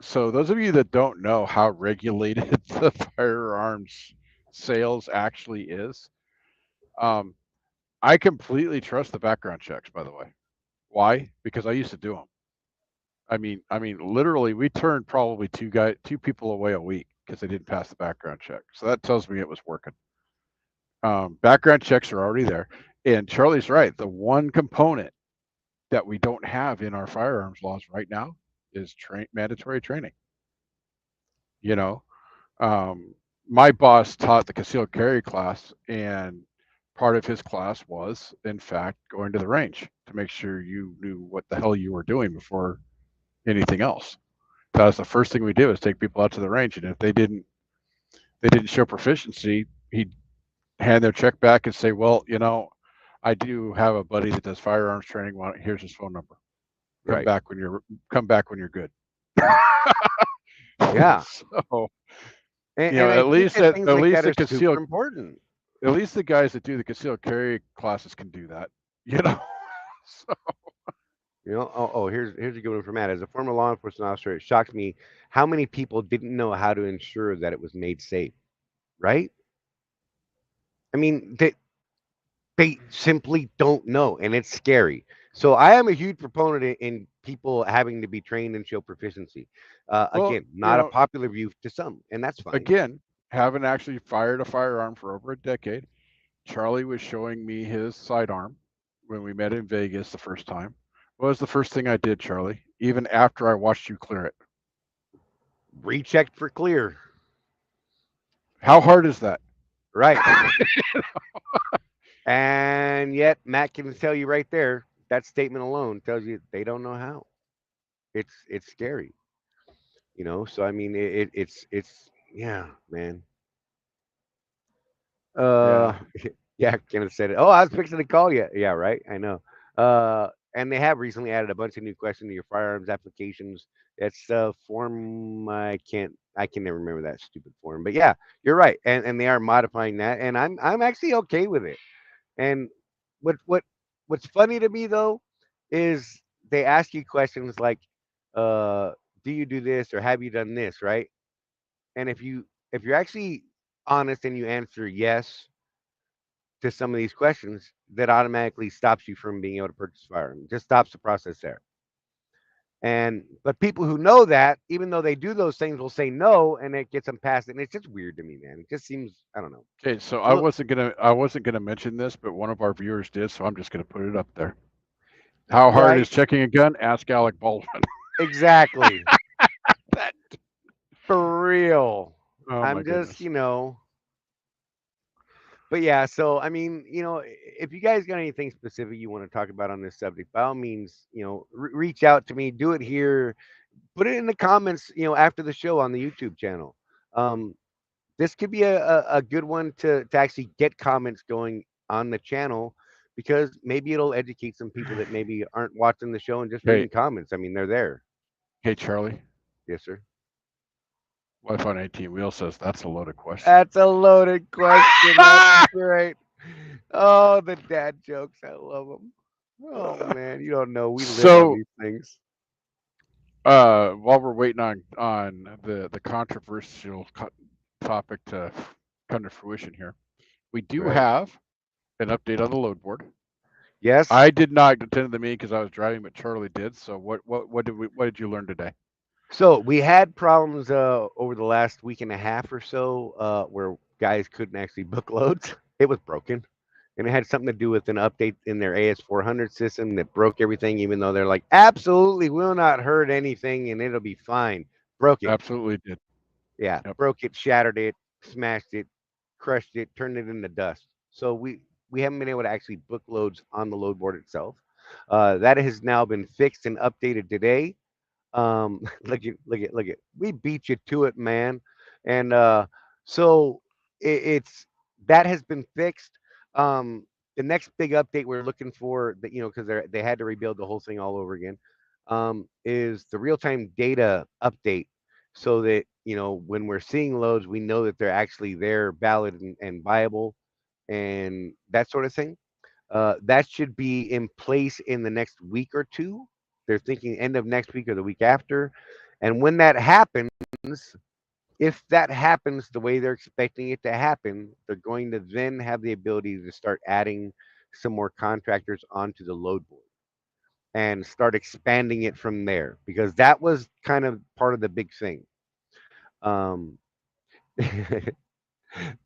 So those of you that don't know how regulated the firearms sales actually is, um, I completely trust the background checks, by the way. Why? Because I used to do them. I mean, literally, we turned probably two people away a week because they didn't pass the background check. So that tells me it was working. Background checks are already there. And Charlie's right. The one component that we don't have in our firearms laws right now is mandatory training. You know, my boss taught the concealed carry class, and part of his class was, in fact, going to the range to make sure you knew what the hell you were doing before anything else. That was the first thing we did, was take people out to the range, and if they didn't show proficiency, he'd hand their check back and say, "Well, I do have a buddy that does firearms training. Here's his phone number. Come Right. back when you're good." Yeah. So And at I think least that things like that the are super concealed, important. at least the guys that do the concealed carry classes can do that. So Here's a good one from Matt. As a former law enforcement officer, it shocks me how many people didn't know how to ensure that it was made safe. Right? I mean, they simply don't know, and it's scary. So I am a huge proponent in people having to be trained and show proficiency. well, Again, not a popular view to some, and that's fine. again, haven't actually fired a firearm for over a decade. Charlie was showing me his sidearm when we met in Vegas the first time. What was the first thing I did, Charlie? Even after I watched you clear it. Rechecked for clear. How hard is that? Right. And yet, Matt can tell you right there, that statement alone tells you they don't know how. It's scary, So I mean, it's yeah, man. Uh, yeah, Kenneth said it. Oh, I was fixing to call you. Yeah, right. I know. And they have recently added a bunch of new questions to your firearms applications. It's form. I can never remember that stupid form. But yeah, you're right. And they are modifying that, and I'm actually okay with it. And what's funny to me though is they ask you questions like, uh, "Do you do this?" or "Have you done this?" Right? And if you're actually honest and you answer yes to some of these questions, that automatically stops you from being able to purchase a firearm. It just stops the process there. But people who know that, even though they do those things, will say no, and it gets them past it. And it's just weird to me, man. It just seems, I don't know. Okay, so So I wasn't gonna mention this, but one of our viewers did, so I'm just gonna put it up there. How hard right, is checking a gun? Ask Alec Baldwin. exactly, That- for real. oh my I'm just, goodness. but yeah. So I mean, if you guys got anything specific you want to talk about on this subject, by all means, reach out to me. Do it here. Put it in the comments, after the show on the YouTube channel. Um, this could be a good one to actually get comments going on the channel, because maybe it'll educate some people that maybe aren't watching the show and just Hey, reading comments. I mean, they're there. hey, Charlie. Yes, sir. Wi-Fi 19 Wheel says that's a loaded question. That's a loaded question. That's great. Oh, the dad jokes. I love them. Oh man, you don't know. We live on So, these things. while we're waiting on the controversial topic to come to fruition here, we do Right. have an update on the load board. Yes. I did not attend the meeting because I was driving, but Charlie did. So what did you learn today? So we had problems over the last week and a half or so where guys couldn't actually book loads. It was broken, and it had something to do with an update in their AS400 system that broke everything. Even though they're like, absolutely will not hurt anything and it'll be fine. Broke it. Absolutely did. Yeah, Yep. broke it, shattered it, smashed it, crushed it, turned it into dust. So we haven't been able to actually book loads on the load board itself. That has now been fixed and updated today. Look at we beat you to it, man. And so it's that has been fixed. The next big update we're looking for, that because they had to rebuild the whole thing all over again, is the real-time data update, so that when we're seeing loads, we know that they're actually there, valid and viable, and that sort of thing. That should be in place in the next week or two. They're thinking end of next week or the week after. And when that happens, if that happens the way they're expecting it to happen, they're going to then have the ability to start adding some more contractors onto the load board and start expanding it from there, because that was kind of part of the big thing. Um,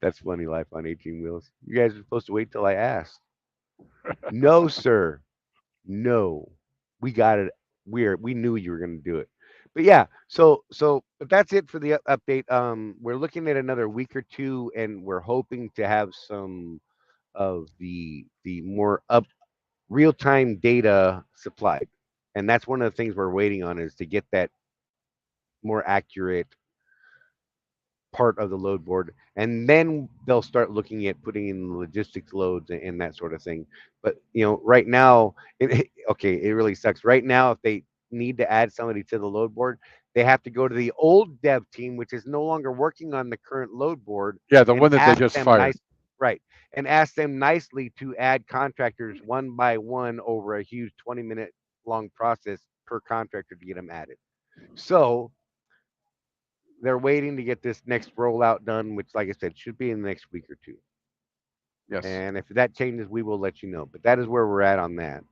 That's funny. Life on 18 wheels. You guys are supposed to wait till I asked. No, sir. No, we got it. We knew you were going to do it. But yeah, but that's it for the update. We're looking at another week or two, and we're hoping to have some of the more up real time data supplied, and that's one of the things we're waiting on is to get that more accurate part of the load board, and then they'll start looking at putting in the logistics loads and that sort of thing. But right now, okay, it really sucks. Right now, if they need to add somebody to the load board, they have to go to the old dev team, which is no longer working on the current load board, Yeah, the and one that they ask just them fired. right, and ask them nicely to add contractors one by one over a huge 20-minute long process per contractor to get them added. So they're waiting to get this next rollout done, which, like I said, should be in the next week or two. Yes. And if that changes, we will let you know. But that is where we're at on that.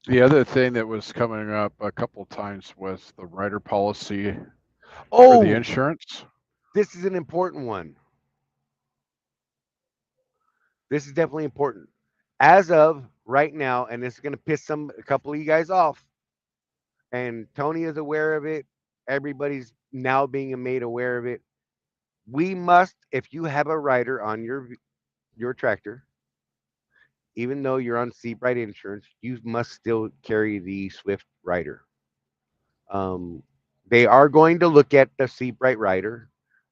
The other thing that was coming up a couple times was the rider policy for Oh, the insurance. this is an important one. This is definitely important. As of right now, and this is going to piss a couple of you guys off, and Tony is aware of it. Everybody's now being made aware of it. We must, if you have a rider on your tractor, even though you're on Seabright insurance, you must still carry the Swift rider. They are going to look at the Seabright rider.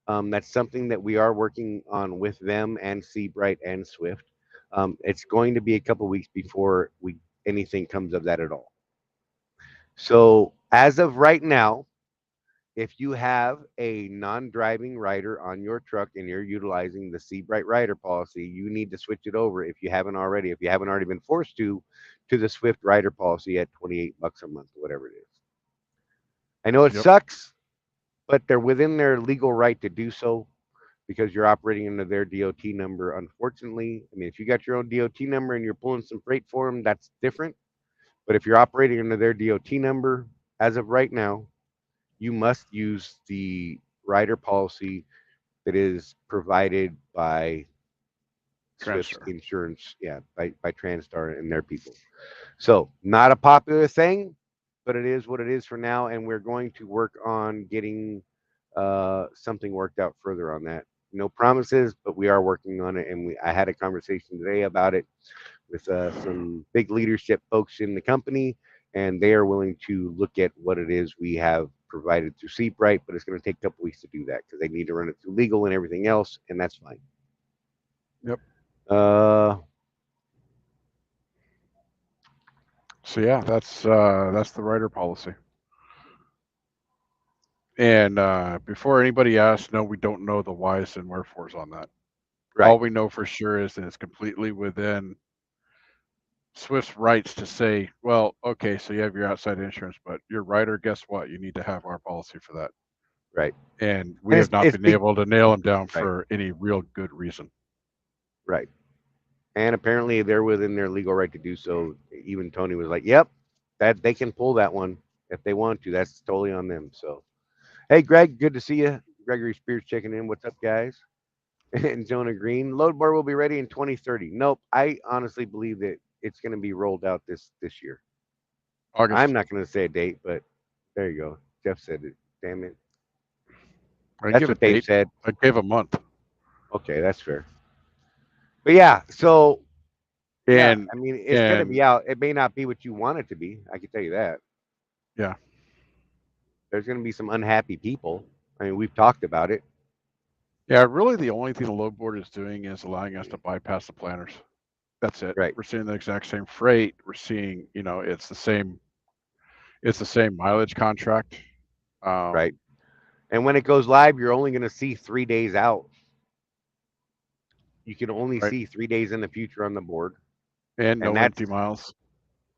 That's something that we are working on with them and Seabright and Swift. It's going to be a couple weeks before anything comes of that at all. So as of right now, if you have a non-driving rider on your truck and you're utilizing the Seabright rider policy, you need to switch it over if you haven't already. If you haven't already been forced to the Swift rider policy at $28 a month, whatever it is. I know it sucks, but they're within their legal right to do so because you're operating under their DOT number. Unfortunately, I mean, if you got your own DOT number and you're pulling some freight for them, that's different. But if you're operating under their DOT number, as of right now, you must use the rider policy that is provided by Swift's insurance, by TransStar and their people. So not a popular thing, but it is what it is for now, and we're going to work on getting something worked out further on that. No promises, but we are working on it, and I had a conversation today about it with some big leadership folks in the company, and they are willing to look at what it is we have provided through Seabright, but it's going to take a couple weeks to do that because they need to run it through legal and everything else, and that's fine. Yep. So yeah, that's the rider policy. And before anybody asks, no, we don't know the whys and wherefores on that. Right. All we know for sure is that it's completely within Swift's rights to say, well, okay, so you have your outside insurance, but your rider, guess what? You need to have our policy for that. Right. And we have not been able to nail them down for any real good reason. Right. And apparently they're within their legal right to do so. Even Tony was like, yep, that they can pull that one if they want to. That's totally on them. So, hey, Greg, good to see you. Gregory Spears checking in. What's up, guys? And Jonah Green, load bar will be ready in 2030. Nope. I honestly believe that it's going to be rolled out this year. August. I'm not going to say a date, but there you go. Jeff said it. Damn it. That's what Dave said. I gave a month. Okay, that's fair. But yeah, so and I mean, it's going to be out. It may not be what you want it to be. I can tell you that. Yeah. There's going to be some unhappy people. I mean, we've talked about it. Yeah, really the only thing the load board is doing is allowing us to bypass the planners. That's it. Right. We're seeing the exact same freight. We're seeing, it's the same mileage contract. Right. And when it goes live, you're only going to see 3 days out. You can only see 3 days in the future on the board. And no empty miles.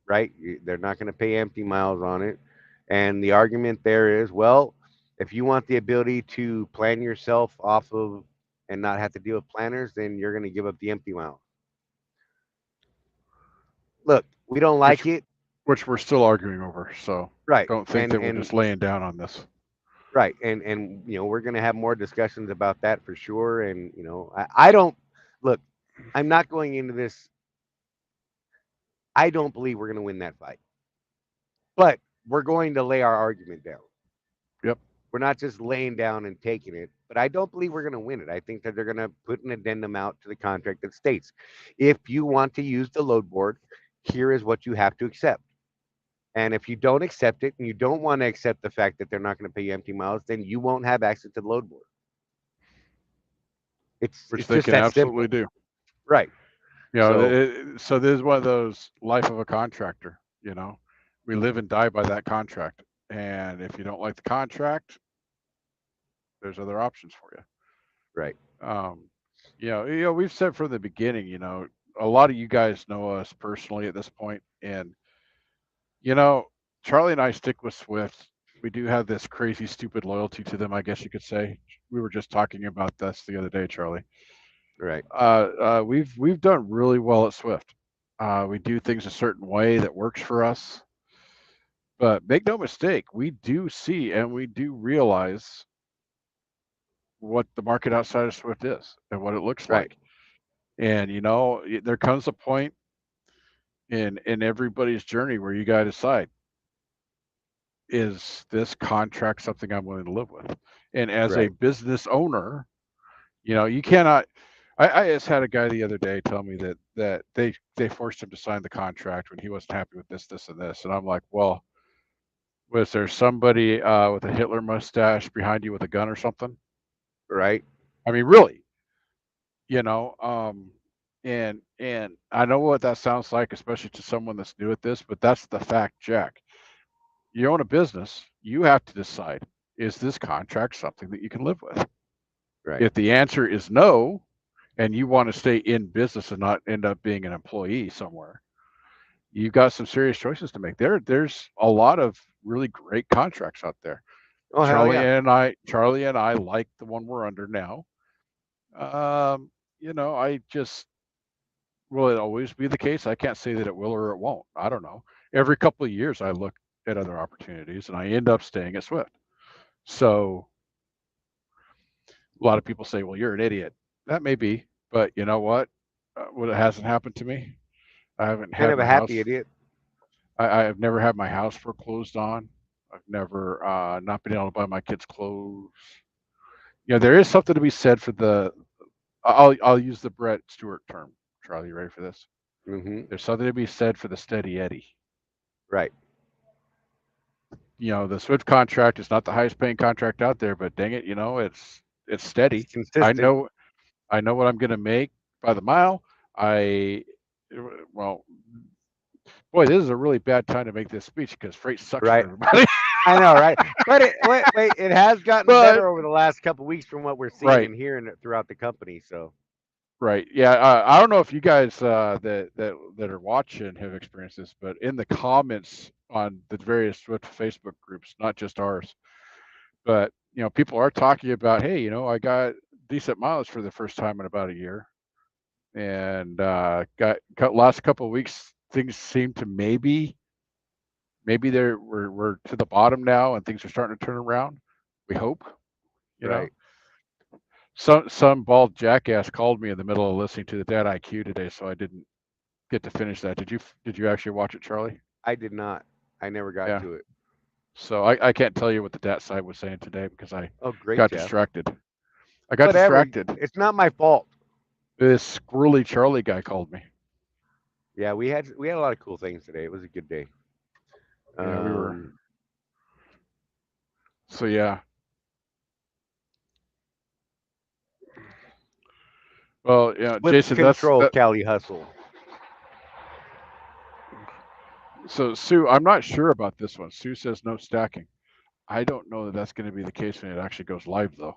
Right. They're not going to pay empty miles on it. And the argument there is, well, if you want the ability to plan yourself off of and not have to deal with planners, then you're going to give up the empty miles. Look, we don't like it. Which we're still arguing over. So right. Don't think that we're just laying down on this. Right. And we're going to have more discussions about that for sure. And I don't look. I'm not going into this. I don't believe we're going to win that fight, but we're going to lay our argument down. Yep. We're not just laying down and taking it, but I don't believe we're going to win it. I think that they're going to put an addendum out to the contract that states, if you want to use the load board, here is what you have to accept. And if you don't accept it and you don't want to accept the fact that they're not going to pay you empty miles, then you won't have access to the load board. Which It's they just can that absolutely simple. do. Right. So this is one of those life of a contractor. We live and die by that contract. And if you don't like the contract, there's other options for you. Right. We've said from the beginning, a lot of you guys know us personally at this point, and Charlie and I stick with Swift. We do have this crazy, stupid loyalty to them, I guess you could say. We were just talking about this the other day, Charlie. Right. We've done really well at Swift. We do things a certain way that works for us. But make no mistake, we do see and we do realize what the market outside of Swift is and what it looks Right. like. And there comes a point in everybody's journey where you got to decide, is this contract something I'm willing to live with? And as a Right. business owner, you cannot. I just had a guy the other day tell me that they forced him to sign the contract when he wasn't happy with this, and this. And I'm like, well, was there somebody with a Hitler mustache behind you with a gun or something? Right. I mean, really, you know. And I know what that sounds like, especially to someone that's new at this, but that's the fact, Jack. You own a business, you have to decide, is this contract something that you can live with? Right. If the answer is no, and you want to stay in business and not end up being an employee somewhere, you've got some serious choices to make. There's a lot of really great contracts out there. Oh, hell yeah. Charlie and I like the one we're under now. I just, will it always be the case? I can't say that it will or it won't. I don't know. Every couple of years I look at other opportunities and I end up staying at Swift. So a lot of people say, well, you're an idiot. That may be, but you know what? It hasn't happened to me. I haven't Kind had of a my house. happy idiot. I've never had my house foreclosed on. I've never not been able to buy my kids clothes. There is something to be said for the. I'll use the Brett Stewart term. Charlie, you ready for this? Mm-hmm. There's something to be said for the steady Eddie. Right. The Swift contract is not the highest paying contract out there, but dang it, it's steady. It's consistent. I know what I'm going to make by the mile. Well, boy, this is a really bad time to make this speech because freight sucks Right. for everybody. I know, right? But wait, it has gotten better over the last couple of weeks from what we're seeing and hearing throughout the company. So. Right. Yeah. I don't know if you guys that are watching have experienced this, but in the comments on the various Swift Facebook groups, not just ours, but people are talking about, hey, I got decent mileage for the first time in about a year, and got last couple of weeks things seem to maybe we're to the bottom now and things are starting to turn around. We hope. Right. Some bald jackass called me in the middle of listening to the Dad IQ today, so I didn't get to finish that. Did you actually watch it, Charlie? I did not. I never got to it. So I can't tell you what the DAT side was saying today because I got distracted. I got distracted. It's not my fault. This squirrely Charlie guy called me. Yeah, we had a lot of cool things today. It was a good day. Yeah, we were. So yeah. Well, yeah, Jason, control Cali hustle. So Sue, I'm not sure about this one. Sue says no stacking. I don't know that that's going to be the case when it actually goes live, though.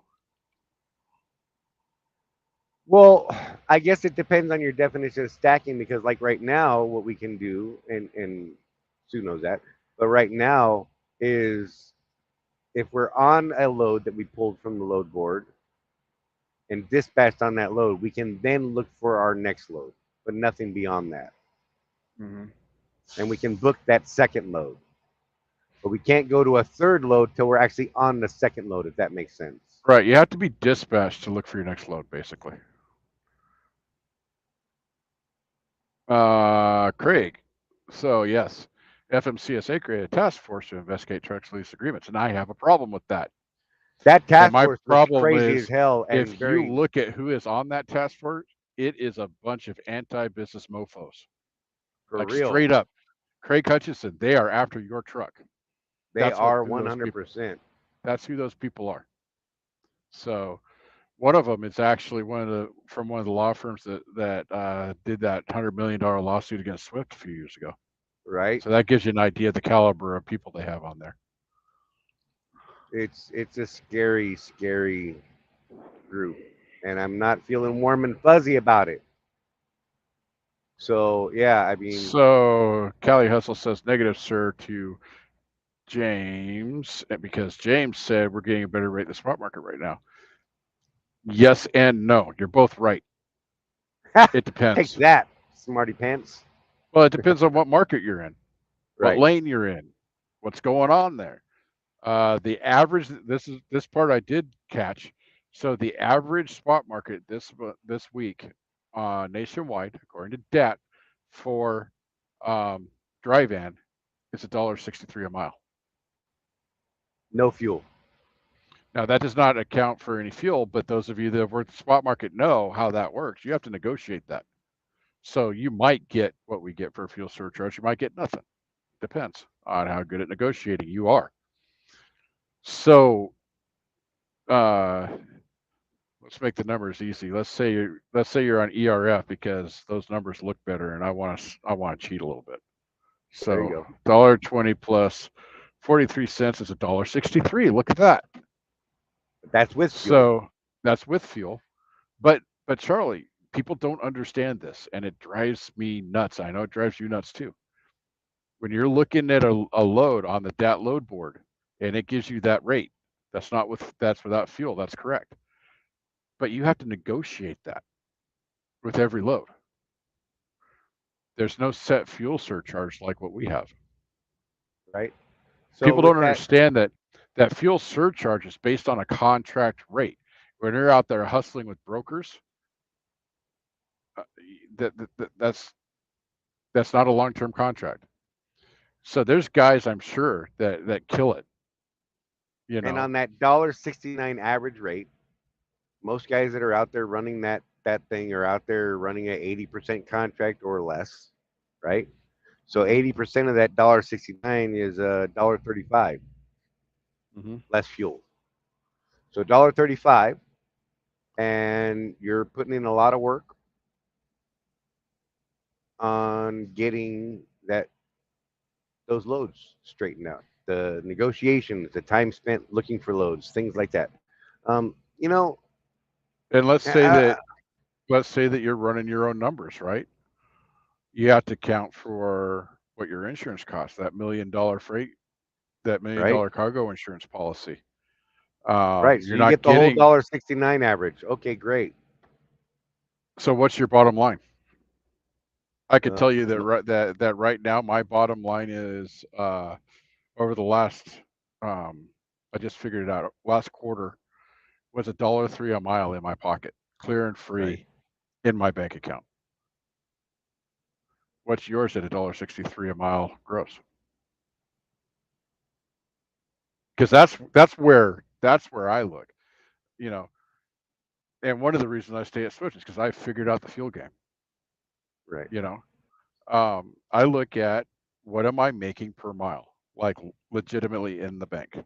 Well, I guess it depends on your definition of stacking because, like right now, what we can do, and Sue knows that, but right now is if we're on a load that we pulled from the load board and dispatched on that load, we can then look for our next load, but nothing beyond that. Mm-hmm. And we can book that second load. but we can't go to a third load till we're actually on the second load, if that makes sense. Right. You have to be dispatched to look for your next load, basically. Craig. So yes, FMCSA created a task force to investigate trucks lease agreements, and I have a problem with that. That task my force was problem crazy is, as hell, and if you look at who is on that task force, it is a bunch of anti-business mofos. for Like real, straight up, Craig Hutchison, they are after your truck. they That's are who those people- 100%. That's who those people are. So one of them is actually from one of the law firms that did that $100 million lawsuit against Swift a few years ago. Right? So that gives you an idea of the caliber of people they have on there. It's a scary, scary group, and I'm not feeling warm and fuzzy about it. So yeah, I mean, So Callie Hustle says negative, sir, to James, because James said we're getting a better rate in the spot market right now. Yes and no. You're both right. It depends. take that, smarty pants. Well, it depends on what market you're in, Right. what lane you're in, what's going on there. The average. This part I did catch. So the average spot market this week, nationwide, according to DAT, for dry van, is $1.63 a mile. No fuel. Now, that does not account for any fuel, but those of you that have worked the spot market know how that works. You have to negotiate that. So you might get what we get for a fuel surcharge. You might get nothing. Depends on how good at negotiating you are. So let's make the numbers easy. Let's say you're on ERF, because those numbers look better, and I want to cheat a little bit. There you So $1.20 plus 43 cents is $1.63. Look at that. That's with fuel. So that's with fuel. But Charlie, people don't understand this, and it drives me nuts. I know it drives you nuts too. When you're looking at a load on the DAT load board, and it gives you that rate, that's without fuel. That's correct. But you have to negotiate that with every load. There's no set fuel surcharge like what we have. Right. So People don't understand that fuel surcharge is based on a contract rate. When you're out there hustling with brokers, that's not a long-term contract. So there's guys, I'm sure, that kill it. And on that $1.69 average rate, most guys that are out there running that thing are out there running an 80% contract or less, right? So 80% of that $1.69 is $1.35 less fuel. So $1.35, and you're putting in a lot of work on getting those loads straightened out. The negotiations, the time spent looking for loads, things like that. And let's say that you're running your own numbers, right? You have to count for what your insurance costs, that $1 million freight, that $1 million cargo insurance policy. Right. So you get the whole $1.69 average. Okay, great. So what's your bottom line? I could tell you that right now my bottom line is over the last I just figured it out. Last quarter was $1.03 a mile in my pocket, clear and free in my bank account. What's yours at $1.63 a mile gross? Because that's where I look, and one of the reasons I stay at Switch is because I figured out the fuel game. Right. I look at what am I making per mile, like legitimately in the bank.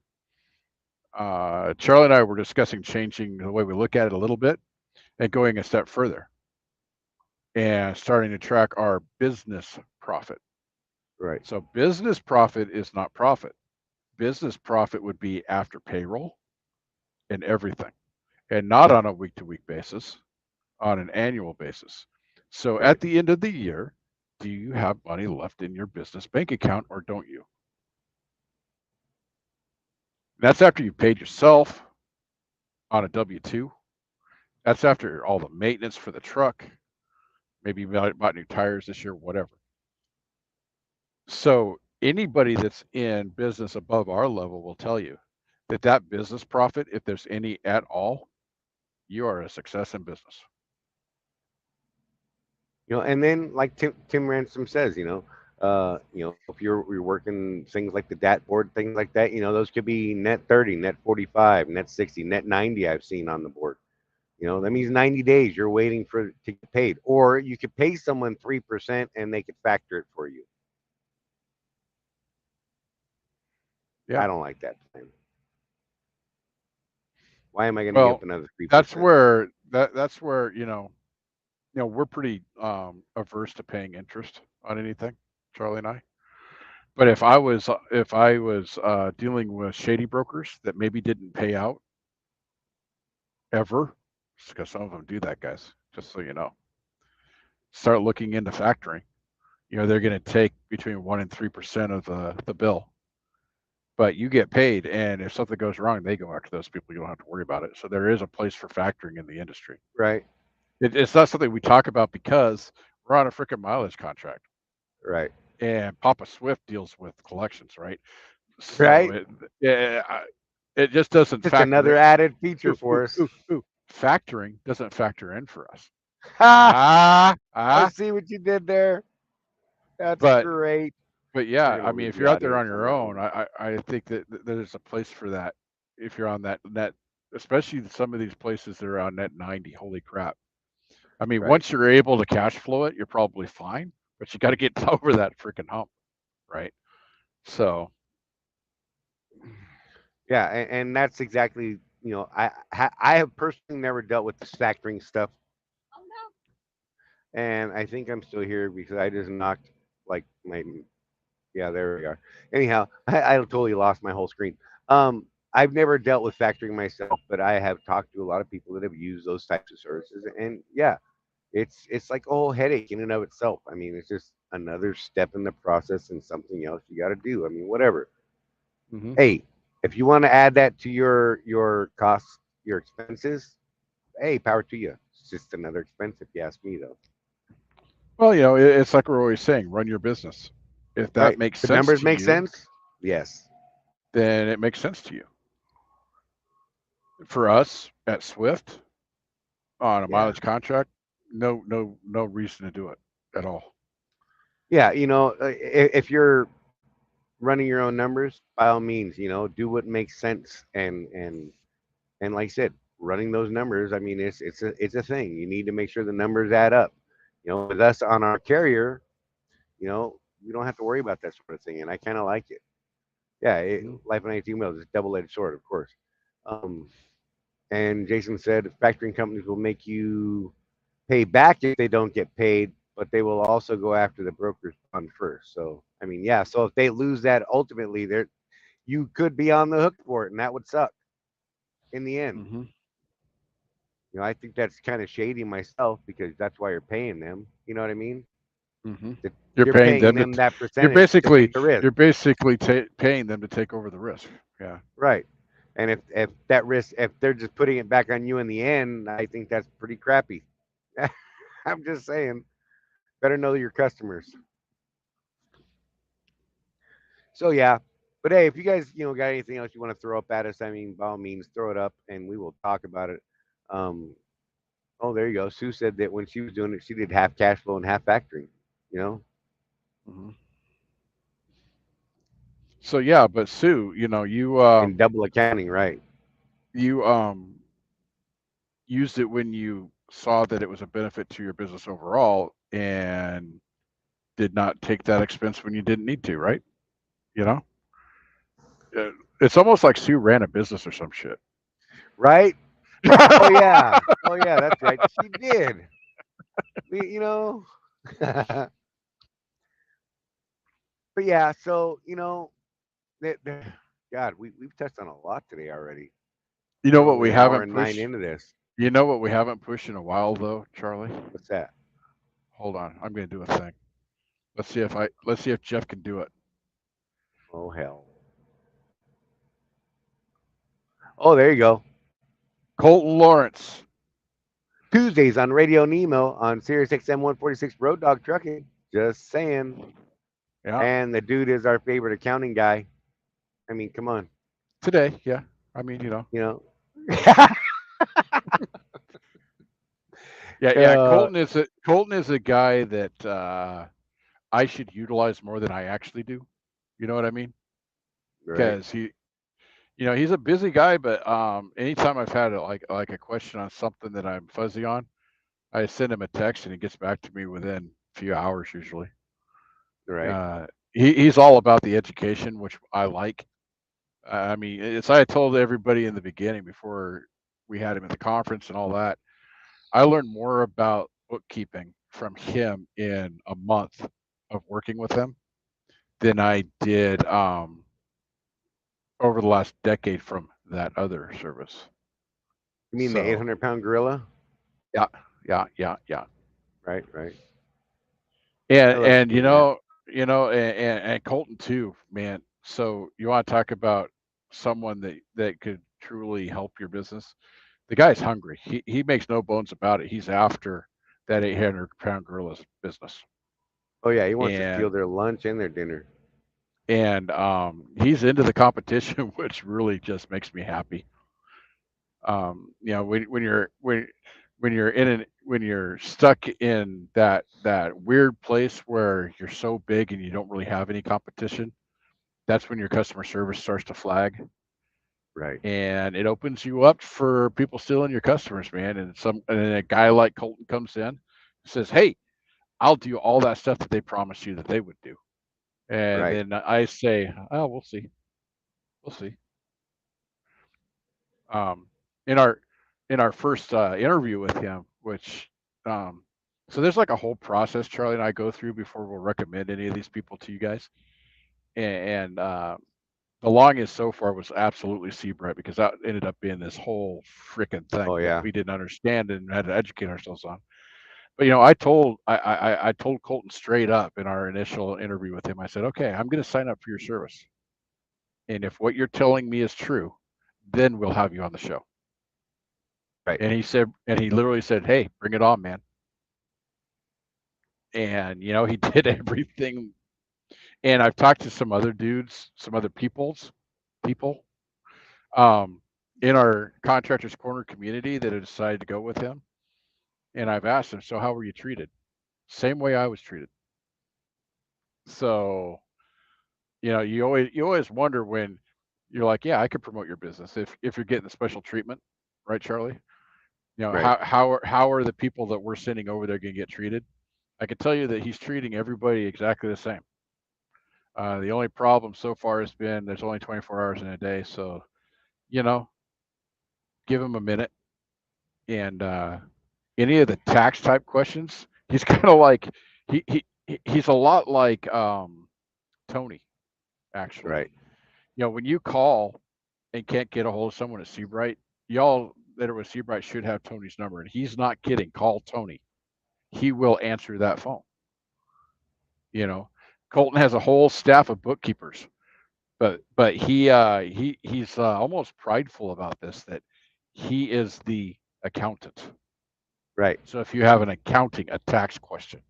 Charlie and I were discussing changing the way we look at it a little bit and going a step further and starting to track our business profit. Right. So business profit is not profit. Business profit would be after payroll and everything, and not on a week-to-week basis, on an annual basis. So at the end of the year, do you have money left in your business bank account, or don't you? That's after you paid yourself on a W-2. That's after all the maintenance for the truck. Maybe you bought new tires this year, whatever. So anybody that's in business above our level will tell you that business profit, if there's any at all, you are a success in business. And then like Tim Ransom says, if you're working things like the DAT board, things like that, those could be net 30, net 45, net 60, net 90. I've seen on the board. That means 90 days you're waiting to get paid, or you could pay someone 3% and they could factor it for you. Yeah. I don't like that plan. Why am I going to Well, give up another 3%? that's where we're pretty averse to paying interest on anything, Charlie and I. But if I was dealing with shady brokers that maybe didn't pay out ever, because some of them do that, guys, just so you know, start looking into factoring. They're going to take between 1% and 3% of the bill, but you get paid, and if something goes wrong, they go after those people. You don't have to worry about it. So there is a place for factoring in the industry. Right. It's not something we talk about because we're on a freaking mileage contract. Right. And Papa Swift deals with collections, right? So right. It just doesn't Just factor another in. added feature for us. Factoring doesn't factor in for us. I see what you did there. That's great. But yeah, I mean, if you're out there on your own, I think that there's a place for that. If you're on that net, especially some of these places that are on net 90, holy crap. I mean, once you're able to cash flow it, you're probably fine, but you got to get over that freaking hump, right? So. Yeah, and that's exactly, I have personally never dealt with this factoring stuff. Oh no. And I think I'm still here because I just knocked yeah, there we are. Anyhow, I totally lost my whole screen. I've never dealt with factoring myself, but I have talked to a lot of people that have used those types of services, and yeah, it's like a whole headache in and of itself. I mean, it's just another step in the process and something else you got to do. I mean, whatever. Mm-hmm. Hey, if you want to add that to your costs, your expenses, hey, power to you. It's just another expense if you ask me, though. Well, it's like we're always saying, run your business. If that makes sense, numbers make sense. Yes, then it makes sense to you. For us at Swift on a mileage contract, no reason to do it at all. Yeah, if you're running your own numbers, by all means, do what makes sense, and like I said, running those numbers. I mean, it's a thing. You need to make sure the numbers add up. With us on our carrier, we don't have to worry about that sort of thing, and I kind of like it. Yeah, life on 18 wheels is a double-edged sword, of course. And Jason said factoring companies will make you pay back if they don't get paid, but they will also go after the broker's fund first. So, I mean, yeah. So if they lose that, ultimately, you could be on the hook for it, and that would suck in the end. Mm-hmm. I think that's kind of shady myself because that's why you're paying them. You know what I mean? Mm-hmm. You're paying them that percentage. You're basically paying them to take over the risk. Yeah. Right. And if that risk, if they're just putting it back on you in the end, I think that's pretty crappy. I'm just saying, better know your customers. So yeah, but hey, if you guys got anything else you want to throw up at us, I mean, by all means, throw it up and we will talk about it. Oh, there you go. Sue said that when she was doing it, she did half cash flow and half factoring. Mm-hmm. So yeah, but Sue, you and double accounting, right? You used it when you saw that it was a benefit to your business overall, and did not take that expense when you didn't need to, right? It's almost like Sue ran a business or some shit, right? Oh yeah, that's right. She did. But yeah, so God, we've touched on a lot today already. What we haven't pushed 9 into this. You know what we haven't pushed in a while though, Charlie? What's that? Hold on, I'm gonna do a thing. Let's see if Jeff can do it. Oh hell. Oh, there you go. Colton Lawrence. Tuesdays on Radio Nemo on Sirius XM 146 Road Dog Trucking. Just saying. Yeah. And the dude is our favorite accounting guy. I mean, come on, Today, yeah. I mean, you know. you know. Yeah. Colton is a guy that I should utilize more than I actually do. You know what I mean? Right. Because he's a busy guy, but anytime I've had like a question on something that I'm fuzzy on, I send him a text and he gets back to me within a few hours usually. Right. He's all about the education, which I like. I mean, it's I told everybody in the beginning before we had him at the conference and all that. I learned more about bookkeeping from him in a month of working with him than I did over the last decade from that other service. You mean the So 800-pound gorilla? yeah. Right. Right. I And love and seeing that. and Colton too, man. So you want to talk about someone that could truly help your business? The guy's hungry. He makes no bones about it. He's after that 800-pound gorilla's business. Oh yeah, he wants to steal And their lunch and their dinner. he's into the competition, which really just makes me happy. When you're stuck in that weird place where you're so big and you don't really have any competition, that's when your customer service starts to flag, Right. and it opens you up for people stealing your customers, man. And then a guy like Colton comes in and says, "Hey, I'll do all that stuff that they promised you that they would do." And Right. then I say, "Oh, we'll see. We'll see." Um, in our first interview with him, which um, so there's like a whole process Charlie and I go through before we'll recommend any of these people to you guys. And the longest so far was absolutely Seabright, because that ended up being this whole freaking thing Oh that yeah. we didn't understand and had to educate ourselves on. But I told Colton straight up in our initial interview with him. I said, "Okay, I'm going to sign up for your service, and if what you're telling me is true, then we'll have you on the show." Right. And he literally said, "Hey, bring it on, man." And he did everything. And I've talked to some other dudes, some other people, um, in our Contractors Corner community that have decided to go with him. And I've asked them, "So how were you treated?" Same way I was treated. So you always wonder when you're like, "Yeah, I could promote your business if you're getting the special treatment, right, Charlie?" Right. How are the people that we're sending over there going to get treated? I can tell you that he's treating everybody exactly the same. The only problem so far has been there's only 24 hours in a day, so you know, give him a minute. And any of the tax type questions, he's kind of like he's a lot like Tony, actually. Right. When you call and can't get a hold of someone at Seabright, y'all that are with Seabright should have Tony's number, and he's not kidding. Call Tony; he will answer that phone. You know, Colton has a whole staff of bookkeepers, but he's almost prideful about this, that he is the accountant. Right. So if you have a tax question,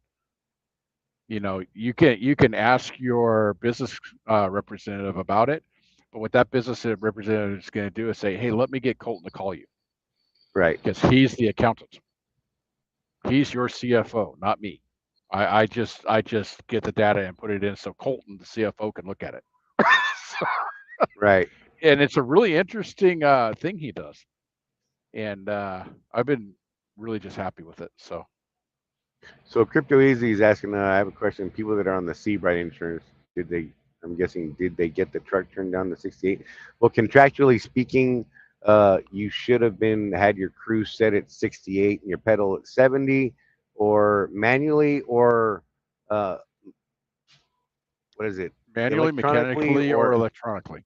you can ask your business representative about it. But what that business representative is going to do is say, "Hey, let me get Colton to call you," Right. because he's the accountant. He's your CFO, not me. I just get the data and put it in so Colton, the CFO, can look at it. Right. And it's a really interesting thing he does, and I've been really just happy with it. So Crypto Easy is asking. I have a question. People that are on the Seabright insurance, did they? I'm guessing, did they get the truck turned down to 68? Well, contractually speaking, you should have had your cruise set at 68 and your pedal at 70, or manually, or uh, what is it? manually, Electronically, mechanically, or or electronically.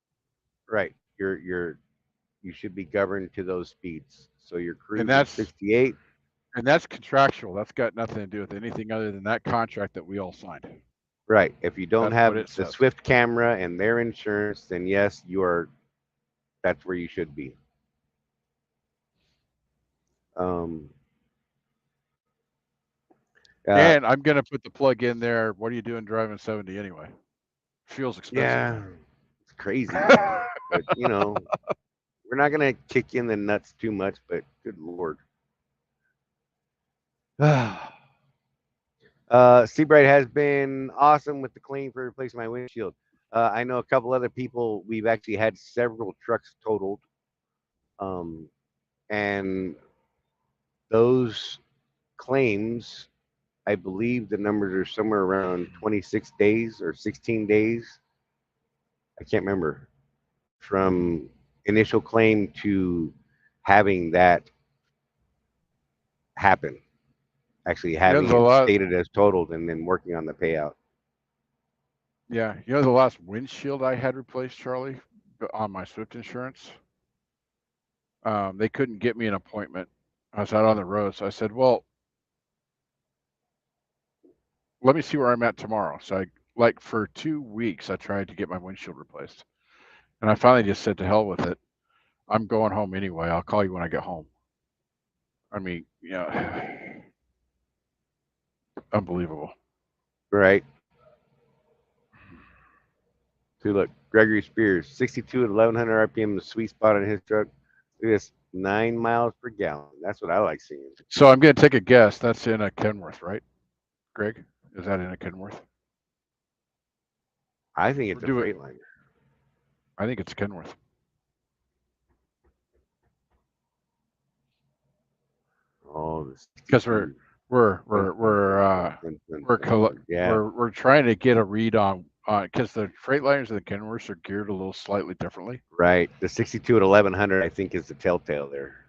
right. You should be governed to those speeds. So your And cruise is that's 68. and that's contractual. That's got nothing to do with anything other than that contract that we all signed. Right. If you don't That's what have it the says. Swift camera and their insurance, then yes, you are. That's where you should be. Um, And I'm gonna put the plug in there. What are you doing driving 70 anyway? Fuel's expensive. Yeah, it's crazy. But we're not gonna kick in the nuts too much. But good lord. Seabright has been awesome with the claim for replacing my windshield. I know a couple other people. We've actually had several trucks totaled, and those claims, I believe the numbers are somewhere around 26 days or 16 days. I can't remember, from initial claim to having that happen. Actually having it stated as totaled and then working on the payout. Yeah, the last windshield I had replaced, Charlie, on my Swift insurance, they couldn't get me an appointment. I was out on the road, so I said, well, let me see where I'm at tomorrow. So for 2 weeks, I tried to get my windshield replaced. And I finally just said, to hell with it. I'm going home anyway. I'll call you when I get home. I mean, unbelievable. Right. See, look, Gregory Spears, 62 at 1100 RPM, the sweet spot on his truck. Look at this, 9 miles per gallon. That's what I like seeing. So I'm going to take a guess. That's in a Kenworth, right? Greg, is that in a Kenworth? I think it's a Freightliner. I think it's Kenworth. Oh, because we're trying to get a read on because the Freightliners and the Kenworths are geared a little slightly differently. Right. The 62 at 1100, I think, is the telltale there.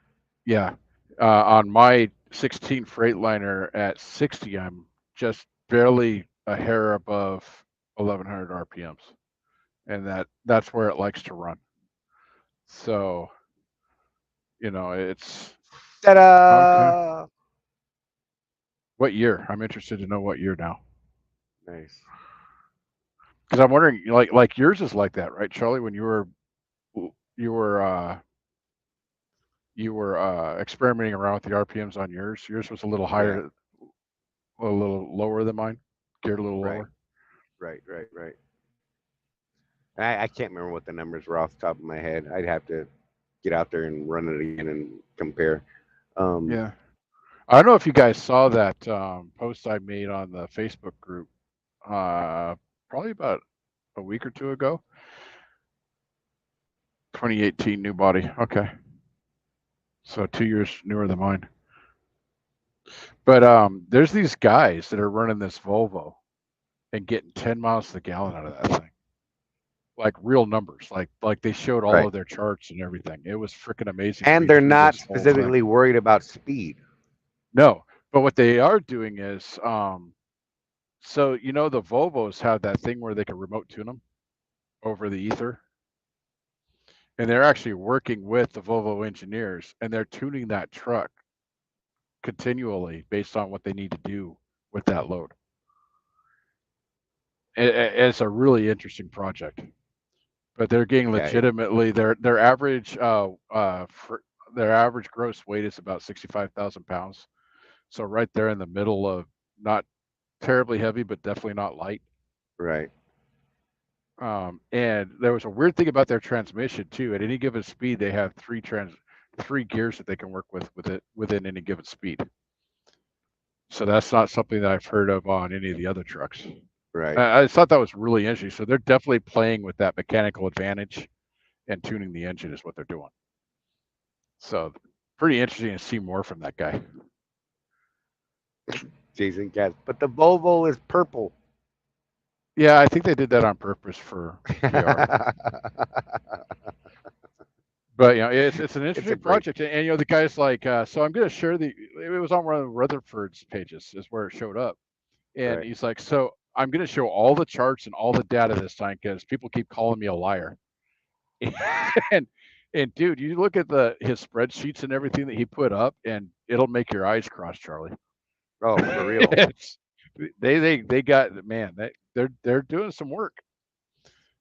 Yeah. On my 16 Freightliner at 60, I'm just barely a hair above 1100 RPMs, and that's where it likes to run. So, it's. Ta-da! Okay. What year? I'm interested to know what year now. Nice. Because I'm wondering, like yours is like that, right, Charlie? When you were experimenting around with the RPMs on yours. Yours was a little higher, a little lower than mine, geared a little lower. Right. I can't remember what the numbers were off the top of my head. I'd have to get out there and run it again and compare. Yeah. I don't know if you guys saw that post I made on the Facebook group probably about a week or two ago. 2018 new body. Okay. So 2 years newer than mine. But there's these guys that are running this Volvo and getting 10 miles to the gallon out of that thing. Like real numbers. Like they showed all of their charts and everything. It was freaking amazing. And they're not specifically worried about speed. No, but what they are doing is, so the Volvos have that thing where they can remote tune them over the ether, and they're actually working with the Volvo engineers, and they're tuning that truck continually based on what they need to do with that load. It's a really interesting project, but they're getting legitimately their average their average gross weight is about 65,000 pounds. So right there in the middle of not terribly heavy, but definitely not light. Right. And there was a weird thing about their transmission too. At any given speed, they have three gears that they can work with it within any given speed. So that's not something that I've heard of on any of the other trucks. Right. I thought that was really interesting. So they're definitely playing with that mechanical advantage and tuning the engine is what they're doing. So pretty interesting to see more from that guy. Jason Katz, but the Volvo is purple. Yeah, I think they did that on purpose for PR. But it's an interesting project, and the guy's like, so I'm going to share it was on one of Rutherford's pages is where it showed up, and he's like, so I'm going to show all the charts and all the data this time because people keep calling me a liar. and dude, you look at his spreadsheets and everything that he put up, and it'll make your eyes cross, Charlie. Oh, for real. They got, man, they're doing some work.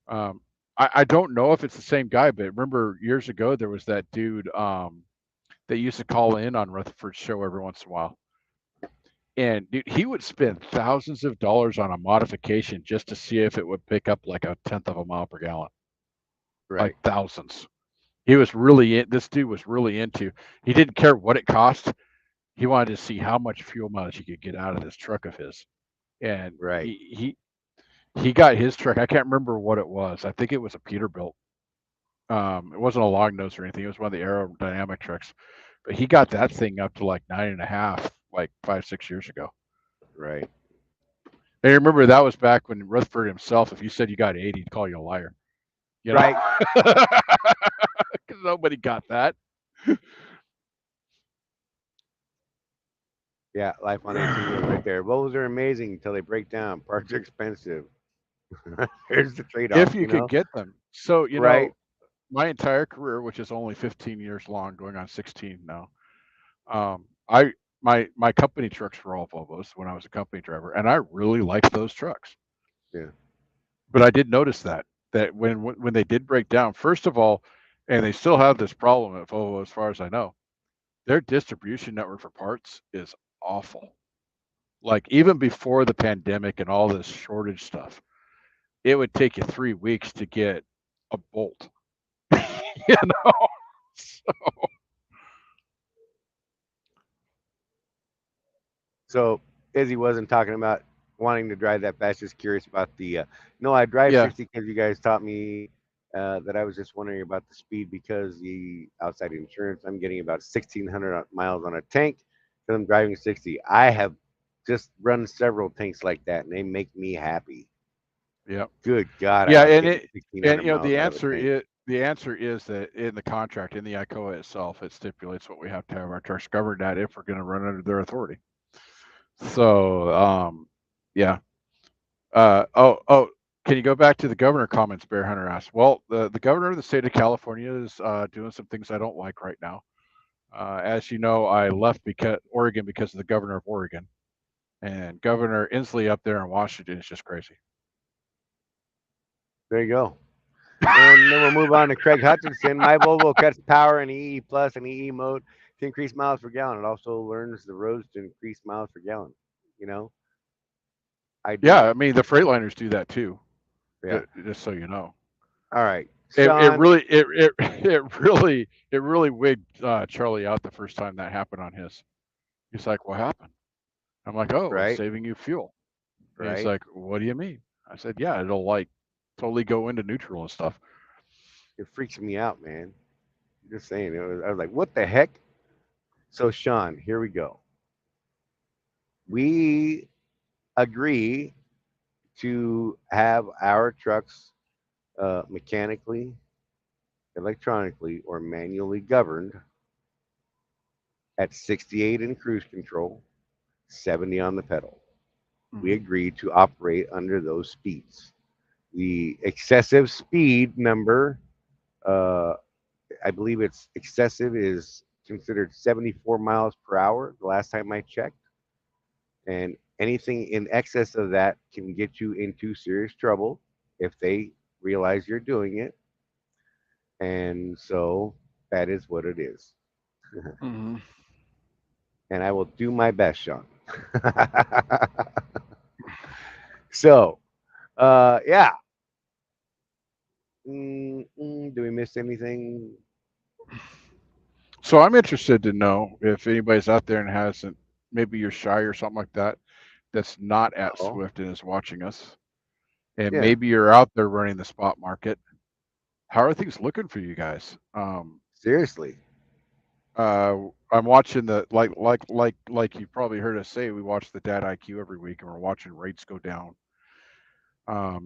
I don't know if it's the same guy, but remember years ago there was that dude that used to call in on Rutherford's show every once in a while. And dude, he would spend thousands of dollars on a modification just to see if it would pick up like a tenth of a mile per gallon, Right. like thousands. He was really this dude was really into. He didn't care what it cost. He wanted to see how much fuel mileage he could get out of this truck of his. And Right. he got his truck. I can't remember what it was. I think it was a Peterbilt. It wasn't a long nose or anything. It was one of the aerodynamic trucks. But he got that thing up to like 9.5, like 5-6 years ago. Right. And remember, that was back when Rutherford himself, if you said you got 80, he'd call you a liar. You know? Right. Because nobody got that. Yeah, life on 18 wheels right there. Rolls are amazing until they break down. Parts are expensive. Here's the trade-off. If you could get them. So, Right. know, my entire career, which is only 15 years long, going on 16 now, my company trucks were all Volvos when I was a company driver, and I really liked those trucks. Yeah. But I did notice that when they did break down, first of all, and they still have this problem at Volvo, as far as I know, their distribution network for parts is awful. Like even before the pandemic and all this shortage stuff, it would take you 3 weeks to get a bolt. You know? So Izzy wasn't talking about wanting to drive that fast. Just curious about the. No, I drive Yeah. 60 because you guys taught me that. I was just wondering about the speed because the outside insurance. I'm getting about 1,600 miles on a tank because I'm driving 60. I have just run several tanks like that, and they make me happy. Yeah. Good God. Yeah, I love and getting 1,600 miles the out of a tank. answer is that in the contract, in the ICOA itself, it stipulates what we have to have our trucks covered at if we're going to run under their authority. So, yeah. Can you go back to the governor comments? Bear Hunter asked. Well, the governor of the state of California is doing some things I don't like right now. As you know, I left Oregon because of the governor of Oregon, and Governor Inslee up there in Washington is just crazy. There you go. And then we'll move on to Craig Hutchinson. My Volvo cuts power in EE Plus and EE mode to increase miles per gallon. It also learns the roads to increase miles per gallon. You know, I do. Yeah, I mean the Freightliners do that too. Yeah. Just so you know. All right. It Sean, really wigged Charley out the first time that happened on his. He's like, "What happened?" I'm like, "Oh, Right. it's saving you fuel." And right. he's like, "What do you mean?" I said, "Yeah, it'll like totally go into neutral and stuff." It freaks me out, man. Just saying. I was like, what the heck? So, Sean, here we go. We agree to have our trucks mechanically, electronically, or manually governed at 68 in cruise control, 70 on the pedal. We agreed to operate under those speeds. The excessive speed number, I believe it's excessive, is considered 74 miles per hour the last time I checked. And anything in excess of that can get you into serious trouble if they realize you're doing it. And so that is what it is. Mm-hmm. And I will do my best, Sean. So, yeah. Do we miss anything? So I'm interested to know if anybody's out there and hasn't, maybe you're shy or something like that, that's not at Swift and is watching us, and maybe you're out there running the spot market. How are things looking for you guys? Seriously. I'm watching the like you probably heard us say, we watch the DAT IQ every week, and we're watching rates go down.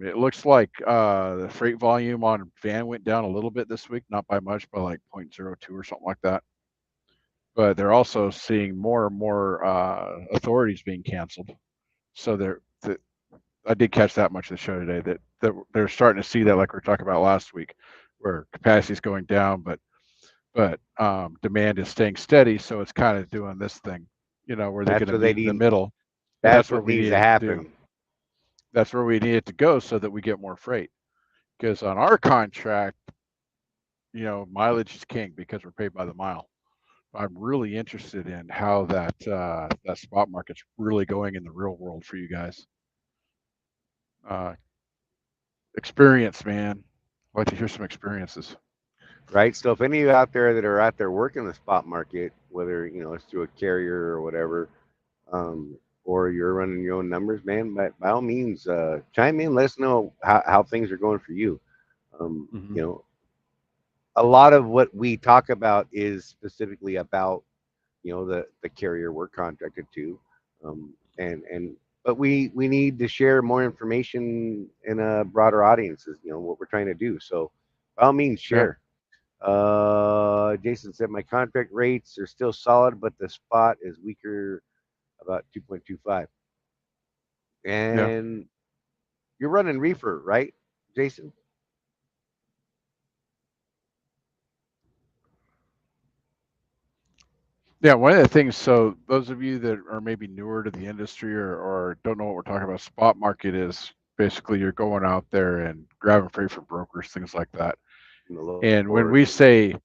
It looks like the freight volume on van went down a little bit this week, not by much, by like 0.02 or something like that. But they're also seeing more and more authorities being canceled. So I did catch that much of the show today that they're starting to see that, like we were talking about last week, where capacity is going down, but demand is staying steady. So it's kind of doing this thing, where they're going to meet in the middle. That's what needs to happen. That's where we need it to go so that we get more freight. Because on our contract, mileage is king because we're paid by the mile. I'm really interested in how that spot market's really going in the real world for you guys. Experience, man. I'd like to hear some experiences. Right. So if any of you out there that are out there working the spot market, whether it's through a carrier or whatever, or you're running your own numbers, man, by all means, chime in. Let us know how things are going for you. Um, Mm-hmm. you know, a lot of what we talk about is specifically about the carrier we're contracted to, and but we need to share more information in a broader audiences. What we're trying to do. So by all means, Yeah. share. Jason said my contract rates are still solid, but the spot is weaker, about 2.25. Yeah. And you're running reefer, right, Jason? Yeah, one of the things, so those of you that are maybe newer to the industry or don't know what we're talking about, spot market is basically you're going out there and grabbing freight from brokers, things like that. In the And when lower we say,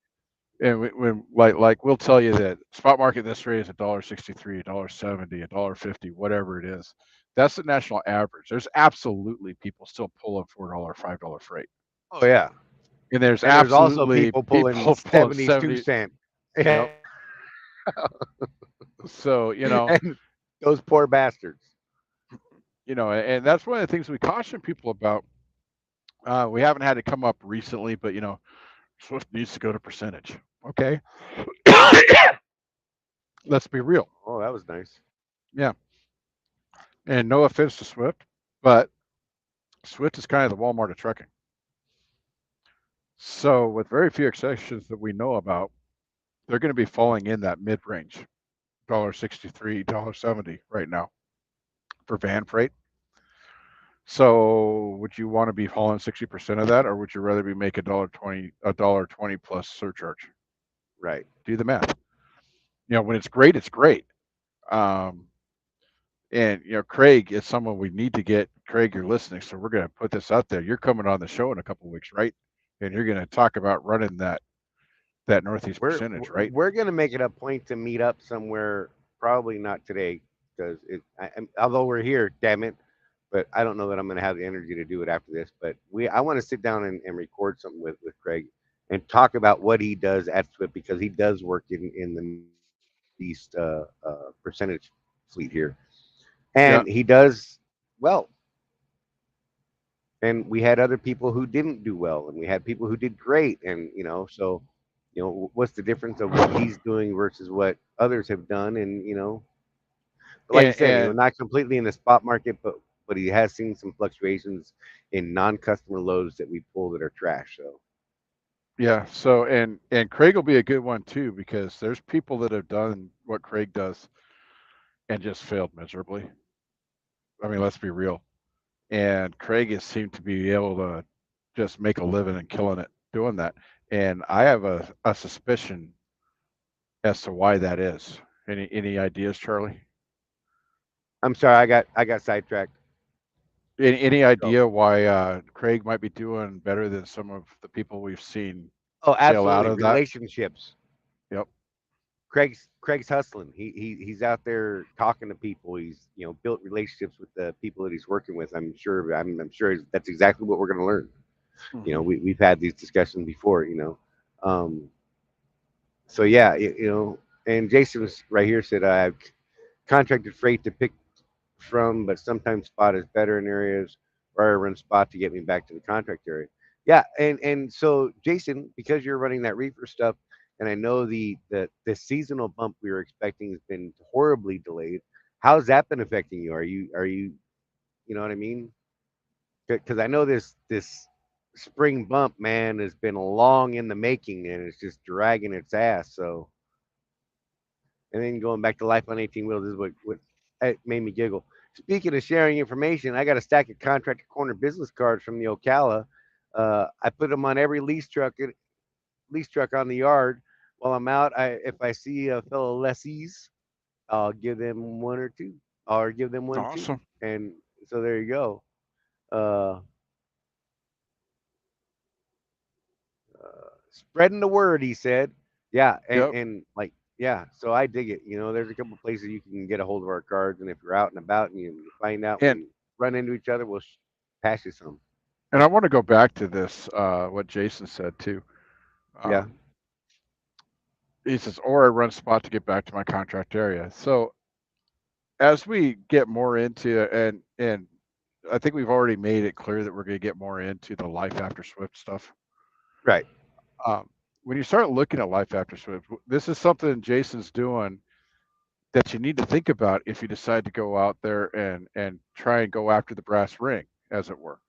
and when like we'll tell you that spot market this rate is $1.63, $1.70, $1.50, whatever it is. That's the national average. There's absolutely people still pulling $4, $5 freight. Oh yeah, And there's and there's also absolutely people pulling people pulling 72 70. cent. Yep. So, And those poor bastards. and that's one of the things we caution people about. We haven't had it come up recently, but Swift needs to go to percentage. Okay. Let's be real. Oh, that was nice. Yeah. And no offense to Swift, but Swift is kind of the Walmart of trucking. So, with very few exceptions that we know about, they're going to be falling in that mid range, $1.63, $1.70 right now for van freight. So, would you want to be hauling 60% of that, or would you rather be making $1.20 plus surcharge? Right. Do the math. When it's great, it's great. Um, and Craig is someone we need to get. Craig, you're listening, so we're going to put this out there. You're coming on the show in a couple of weeks, right? And you're going to talk about running that Northeast We're percentage, right? we're gonna make it a point to meet up somewhere. Probably not today, because although we're here, damn it. But I don't know that I'm gonna have the energy to do it after this. But I want to sit down and record something with Craig and talk about what he does at Swift, because he does work in the Northeast percentage fleet here, Yeah, and he does well. And we had other people who didn't do well, and we had people who did great. And so what's the difference of what he's doing versus what others have done? And but like you said, and not completely in the spot market, but he has seen some fluctuations in non-customer loads that we pull that are trash. So yeah. So and Craig will be a good one too, because there's people that have done what Craig does and just failed miserably. I mean, let's be real. And Craig has seemed to be able to just make a living and killing it doing that. And I have a suspicion as to why that is. Any ideas, Charlie? I'm sorry, I got sidetracked. Any So idea why Craig might be doing better than some of the people we've seen oh, fail out absolutely, of that? relationships. Yep. Craig's hustling. He's out there talking to people. He's built relationships with the people that he's working with. I'm sure that's exactly what we're going to learn. Hmm. We've had these discussions before. So yeah, and Jason's right here said I've contracted freight to pick from, but sometimes spot is better in areas where I run spot to get me back to the contract area. Yeah, and so Jason, because you're running that reefer stuff, and I know the seasonal bump we were expecting has been horribly delayed. How's that been affecting you? Are you you know what I mean? Because I know this spring bump, man, has been long in the making, and it's just dragging its ass. So, and then going back to life on 18 wheels is what it made me giggle. Speaking of sharing information, I got a stack of Contractor Corner business cards from the Ocala. I put them on every lease truck on the yard. While I'm out, if I see a fellow lessees, I'll give them one or two, or give them one too. Awesome. And so there you go. Uh, spreading the word, he said. Yeah, and, Yep. and like Yeah, so I dig it. There's a couple places you can get a hold of our cards, and if you're out and about and you find out And we run into each other, we'll pass you some. I want to go back to this, what Jason said too. Yeah. He says, or I run a spot to get back to my contract area. So as we get more into and I think we've already made it clear that we're going to get more into the life after Swift stuff. Right. When you start looking at life after Swift, this is something Jason's doing that you need to think about if you decide to go out there and try and go after the brass ring, as it were.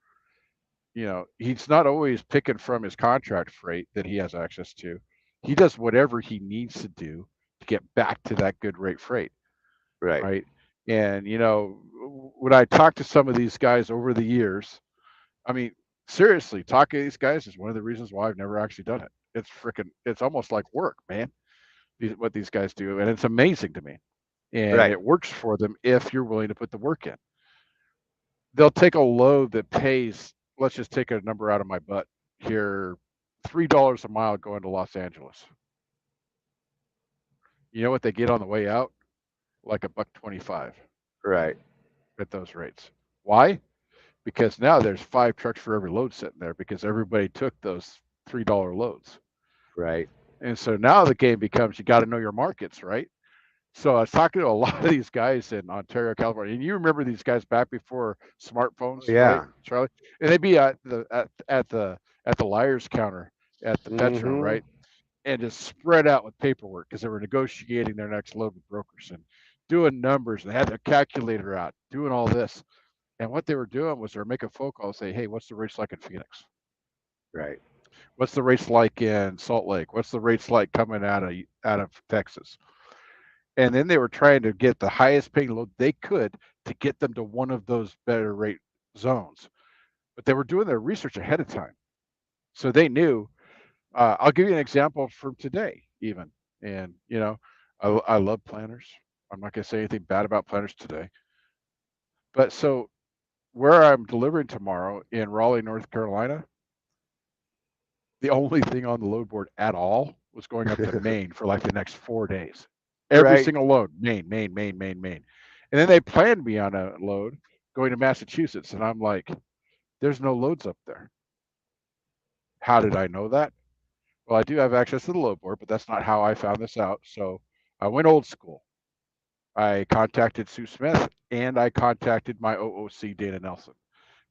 He's not always picking from his contract freight that he has access to. He does whatever he needs to do to get back to that good rate freight. Right. Right. And, when I talk to some of these guys over the years, I mean, seriously, talking to these guys is one of the reasons why I've never actually done it. It's almost like work, man, what these guys do. And it's amazing to me. And Right. it works for them if you're willing to put the work in. They'll take a load that pays, let's just take a number out of my butt here, $3 a mile going to Los Angeles. You know what they get on the way out? Like $1.25 Right. at those rates. Why? Because now there's 5 trucks for every load sitting there because everybody took those $3 loads. Right. And so now the game becomes you got to know your markets, right? So I was talking to a lot of these guys in Ontario, California, and you remember these guys back before smartphones, Yeah. right, Charlie? And they'd be at the liar's counter at the Petro, Mhm. right? And just spread out with paperwork because they were negotiating their next load with brokers and doing numbers. They had their calculator out, doing all this. And what they were doing was they were making phone calls, say, hey, what's the rates like in Phoenix? Right. What's the rates like in Salt Lake? What's the rates like coming out of Texas? And then they were trying to get the highest paying load they could to get them to one of those better rate zones. But they were doing their research ahead of time. So they knew. I'll give you an example from today, even. And, I love planners. I'm not going to say anything bad about planners today. But so where I'm delivering tomorrow in Raleigh, North Carolina, the only thing on the load board at all was going up to Maine for like the next 4 days. Every Right. single load, Maine, Maine, Maine, Maine, Maine. And then they planned me on a load going to Massachusetts. And I'm like, there's no loads up there. How did I know that? Well, I do have access to the load board, but that's not how I found this out. So I went old school. I contacted Sue Smith and I contacted my OOC, Dana Nelson.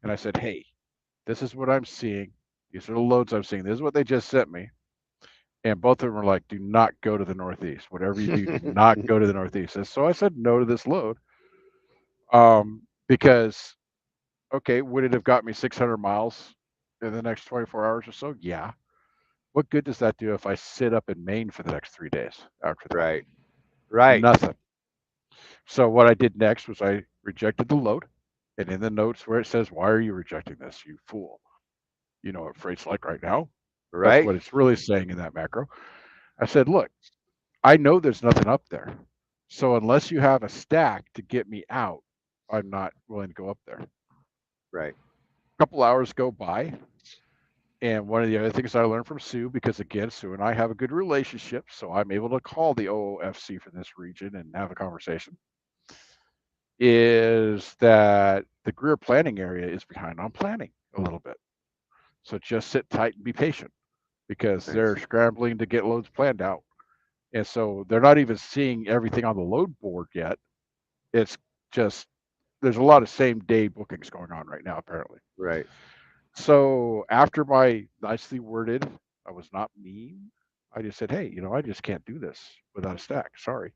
And I said, hey, this is what I'm seeing. These are the loads I'm seeing. This is what they just sent me. And both of them were like, do not go to the Northeast. Whatever you do not go to the Northeast. And so I said no to this load. Because, okay, would it have got me 600 miles in the next 24 hours or so? Yeah. What good does that do if I sit up in Maine for the next 3 days after that? Right. Right. Nothing. So what I did next was I rejected the load. And in the notes where it says, why are you rejecting this, you fool? You know what freight's like right now? That's Right. what it's really saying in that macro. I said, look, I know there's nothing up there. So unless you have a stack to get me out, I'm not willing to go up there. Right. A couple hours go by. And one of the other things I learned from Sue, because again, Sue and I have a good relationship, so I'm able to call the OOFC for this region and have a conversation, is that the Greer planning area is behind on planning a little bit. So just sit tight and be patient because they're scrambling to get loads planned out. And so they're not even seeing everything on the load board yet. It's just, there's a lot of same day bookings going on right now, apparently. Right. So after my nicely worded, I was not mean. I just said, hey, I just can't do this without a stack. Sorry.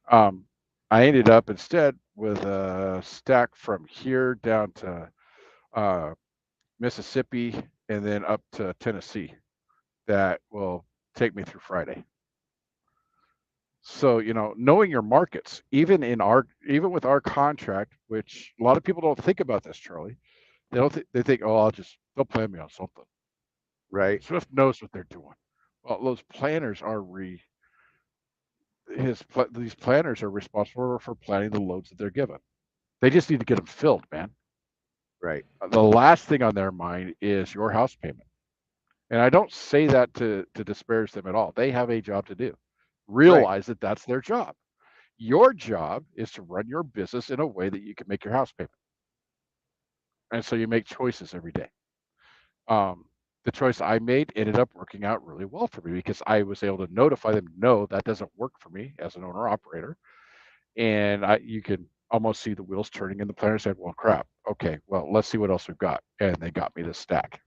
I ended up instead with a stack from here down to Mississippi and then up to Tennessee that will take me through Friday. So, knowing your markets, even with our contract, which a lot of people don't think about this, Charlie. They think, oh, they'll plan me on something. Right. Swift knows what they're doing. Well, those planners are these planners are responsible for planning the loads that they're given. They just need to get them filled, man. Right. The last thing on their mind is your house payment. And I don't say that to disparage them at all. They have a job to do. realize that that's their job. Your job is to run your business in a way that you can make your house payment. And so you make choices every day. The choice I made ended up working out really well for me because I was able to notify them, no, that doesn't work for me as an owner operator. And you can almost see the wheels turning in the planner. Said, well, crap. Okay, well, let's see what else we've got. And they got me this stack.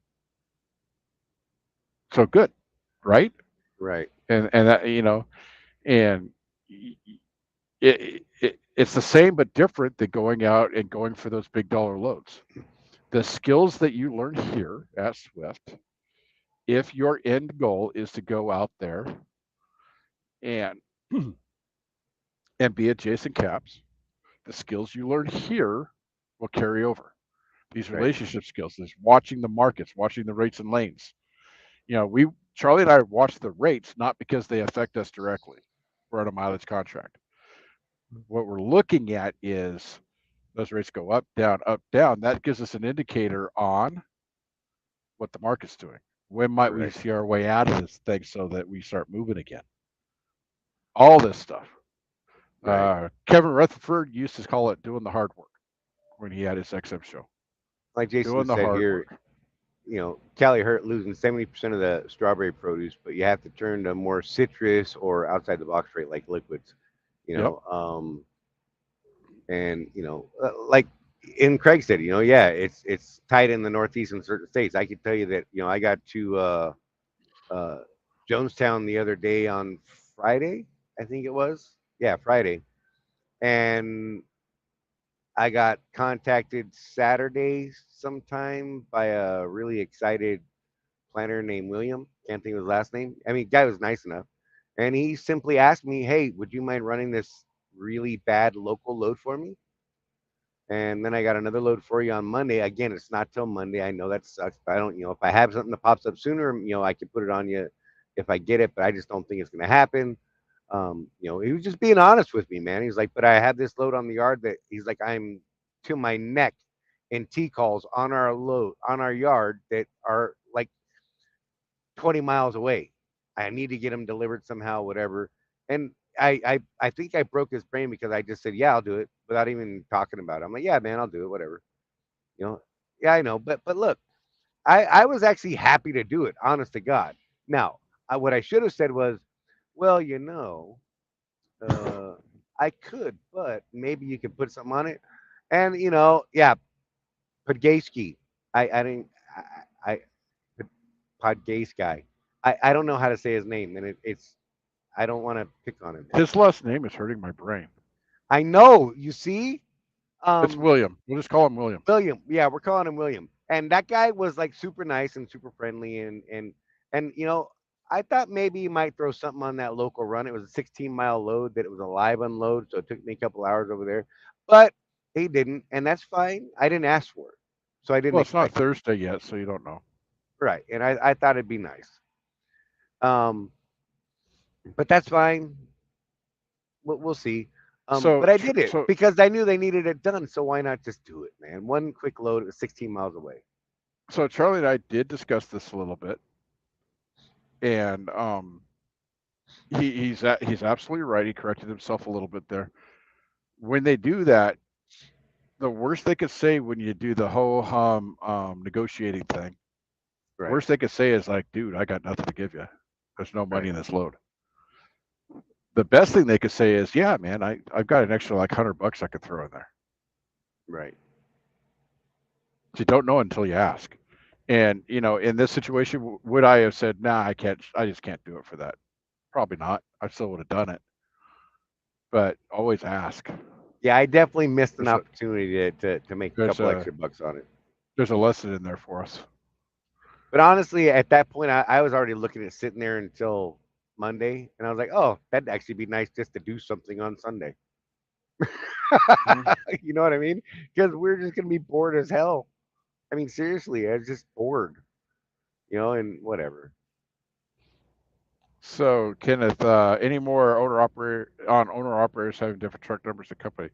So good, right? Right. And that, and it's the same but different than going out and going for those big dollar loads. The skills that you learn here at Swift, if your end goal is to go out there and and be adjacent caps, the skills you learn here will carry over. These relationship skills, this watching the markets, watching the rates and lanes. Charley and I watch the rates not because they affect us directly. We're on a mileage contract. What we're looking at is those rates go up, down, up, down. That gives us an indicator on what the market's doing. When might we see our way out of this thing so that we start moving again? All this stuff. Kevin Rutherford used to call it doing the hard work when he had his XM show. Like Jason Doing the said hard here, work. Cali hurt losing 70% of the strawberry produce, but you have to turn to more citrus or outside the box rate like liquids, and like in Craig said, it's tight in the Northeast in certain states. I can tell you that, I got to Jonestown the other day on Friday, I think it was. Yeah, Friday. And I got contacted Saturday sometime by a really excited planner named William. Can't think of his last name. I mean, guy was nice enough. And he simply asked me, hey, would you mind running this really bad local load for me? And then I got another load for you on Monday. Again, it's not till Monday. I know that sucks, but I don't, if I have something that pops up sooner, I can put it on you if I get it, but I just don't think it's going to happen. He was just being honest with me, man. He's like, but I have this load on the yard that he's like, I'm to my neck in T calls on our yard that are like 20 miles away. I need to get them delivered somehow, whatever. And I think I broke his brain because I just said, yeah, I'll do it without even talking about it. I'm like, yeah, man, I'll do it, whatever. Yeah, I know. But look, I was actually happy to do it, honest to God. Now, what I should have said was, well, I could, but maybe you could put something on it. And yeah, Podgayski. I didn't I Podgayski guy. I don't know how to say his name, and it's I don't want to pick on him. His last name is hurting my brain. I know. You see, it's William. We'll just call him William. William. Yeah, we're calling him William. And that guy was like super nice and super friendly, and I thought maybe he might throw something on that local run. It was a 16-mile load that it was a live unload, so it took me a couple hours over there. But he didn't, and that's fine. I didn't ask for it, so I didn't. Well, it's not Thursday yet, so you don't know. Right, and I thought it'd be nice. But that's fine. We'll see. But I did it because I knew they needed it done. So why not just do it, man? One quick load. It was 16 miles away. So Charley and I did discuss this a little bit, and he's absolutely right. He corrected himself a little bit there. When they do that, the worst they could say when you do the whole negotiating thing, worst they could say is like, dude, I got nothing to give you. There's no money in this load. The best thing they could say is, yeah, man, I've got an extra like $100 I could throw in there. Right. You don't know until you ask. And in this situation, would I have said, nah, I just can't do it for that? Probably not. I still would have done it. But always ask. Yeah, I definitely missed an opportunity to make a couple extra bucks on it. There's a lesson in there for us. But honestly, at that point, I was already looking at sitting there until Monday, and I was like, oh, that'd actually be nice just to do something on Sunday. You know what I mean? Because we're just gonna be bored as hell. I mean, seriously, I was just bored, and whatever. So, Kenneth, any more owner operators having different truck numbers and company?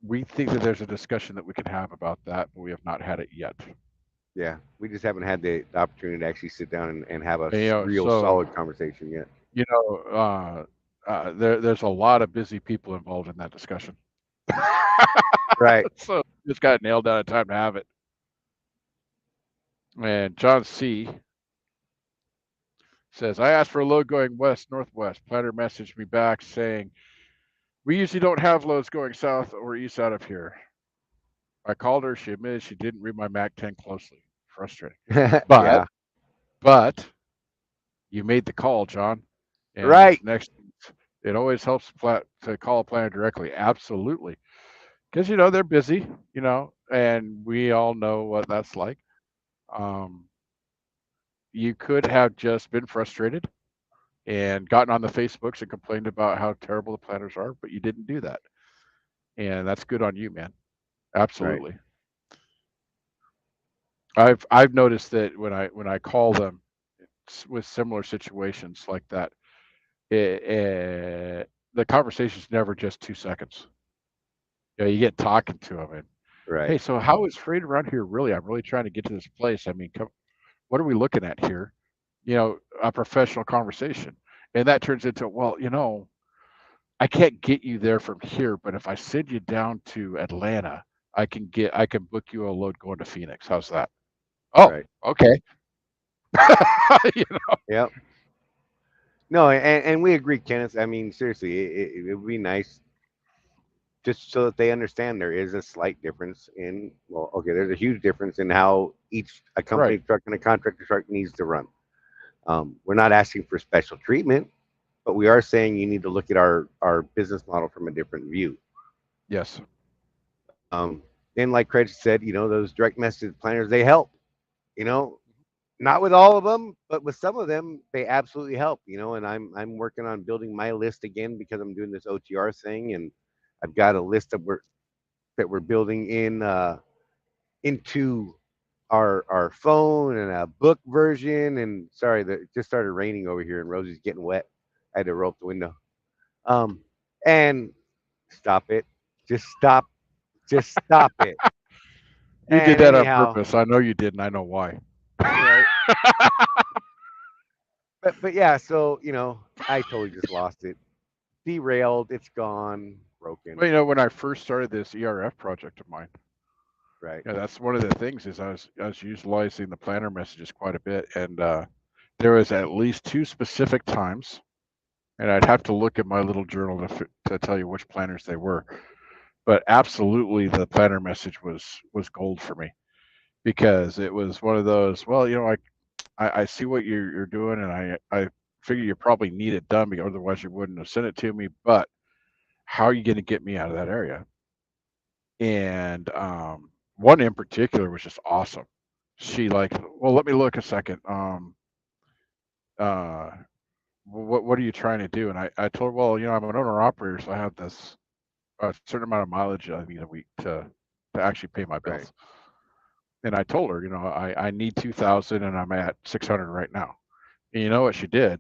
We think that there's a discussion that we can have about that, but we have not had it yet. Yeah, we just haven't had the opportunity to actually sit down and have a And, you know, real so solid conversation yet. you know, there's a lot of busy people involved in that discussion. Right. So just got nailed down in time to have it. And John C. says, I asked for a load going west northwest. Planner messaged me back saying, we usually don't have loads going south or east out of here. I called her. She admitted she didn't read my MAC 10 closely. Frustrating. Yeah. But you made the call, John. And Right. this next, it always helps to call a planner directly. Absolutely. Because, you know, they're busy, you know, and we all know what that's like. You could have just been frustrated and gotten on the Facebooks and complained about how terrible the planners are, but you didn't do that. And that's good on you, man. Absolutely. I've noticed that when I call them with similar situations like that, the conversation's never just 2 seconds. You know, you get talking to them and, Right. hey, so how is freight around here really? I'm really trying to get to this place. I mean, what are we looking at here? You know, a professional conversation. And that turns into, well, you know, I can't get you there from here, but if I send you down to Atlanta, I can book you a load going to Phoenix. How's that? Oh, Right. okay. You know, Yep. No, and we agree, Kenneth. I mean, seriously, it would be nice just so that they understand there is a slight difference in, well, okay, there's a huge difference in how a company right. truck and a contractor truck needs to run. We're not asking for special treatment, but we are saying you need to look at our business model from a different view. Yes. Um, and like Craig said, you know, those direct message planners, they help. You know, not with all of them, but with some of them, they absolutely help. You know, and I'm working on building my list again because I'm doing this OTR thing, and I've got a list that we're building into our phone and a book version. And sorry, that it just started raining over here, and Rosie's getting wet. I had to roll up the window. Um, and stop it, just stop, just stop it. You did And that on anyhow, purpose. I know you did, and I know why. right. But yeah, so you know, I totally just lost it, derailed. It's gone, broken. Well, you know, when I first started this ERF project of mine, Right, yeah, that's one of the things is I was utilizing the planner messages quite a bit, and there was at least 2 specific times, and I'd have to look at my little journal to tell you which planners they were. But absolutely, the planner message was gold for me because it was one of those. Well, you know, I see what you're doing, and I figure you probably need it done because otherwise you wouldn't have sent it to me. But how are you going to get me out of that area? And one in particular was just awesome. She like, well, let me look a second. Uh, what are you trying to do? And I told her, well, you know, I'm an owner operator, so I have this a certain amount of mileage I need a week to actually pay my right, bills. And I told her, you know, I need 2,000 and I'm at 600 right now. And you know what she did?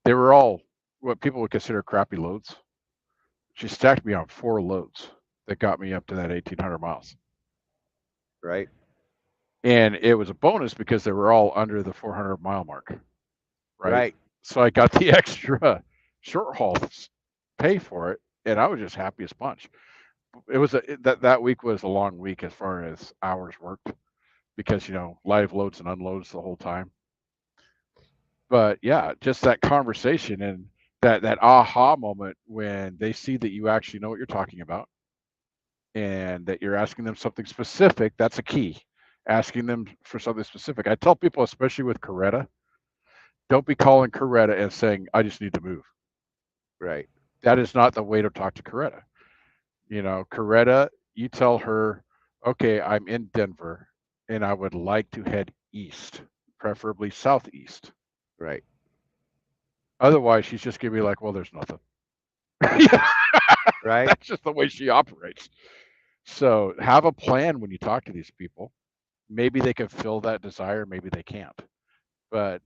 They were all what people would consider crappy loads. She stacked me on 4 loads that got me up to that 1,800 miles. right, And it was a bonus because they were all under the 400-mile mark, right? right, So I got the extra short haul pay for it, and I was just happy as punch. It was that week was a long week as far as hours worked because you know live loads and unloads the whole time. But yeah, just that conversation and that aha moment when they see that you actually know what you're talking about and that you're asking them something specific. That's a key. Asking them for something specific. I tell people, especially with Coretta, don't be calling Coretta and saying, I just need to move. right, That is not the way to talk to Coretta. You know, Coretta, you tell her, okay, I'm in Denver and I would like to head east, preferably southeast. right, Otherwise, she's just going to be like, well, there's nothing. right, That's just the way she operates. So have a plan when you talk to these people. Maybe they can fill that desire, maybe they can't. But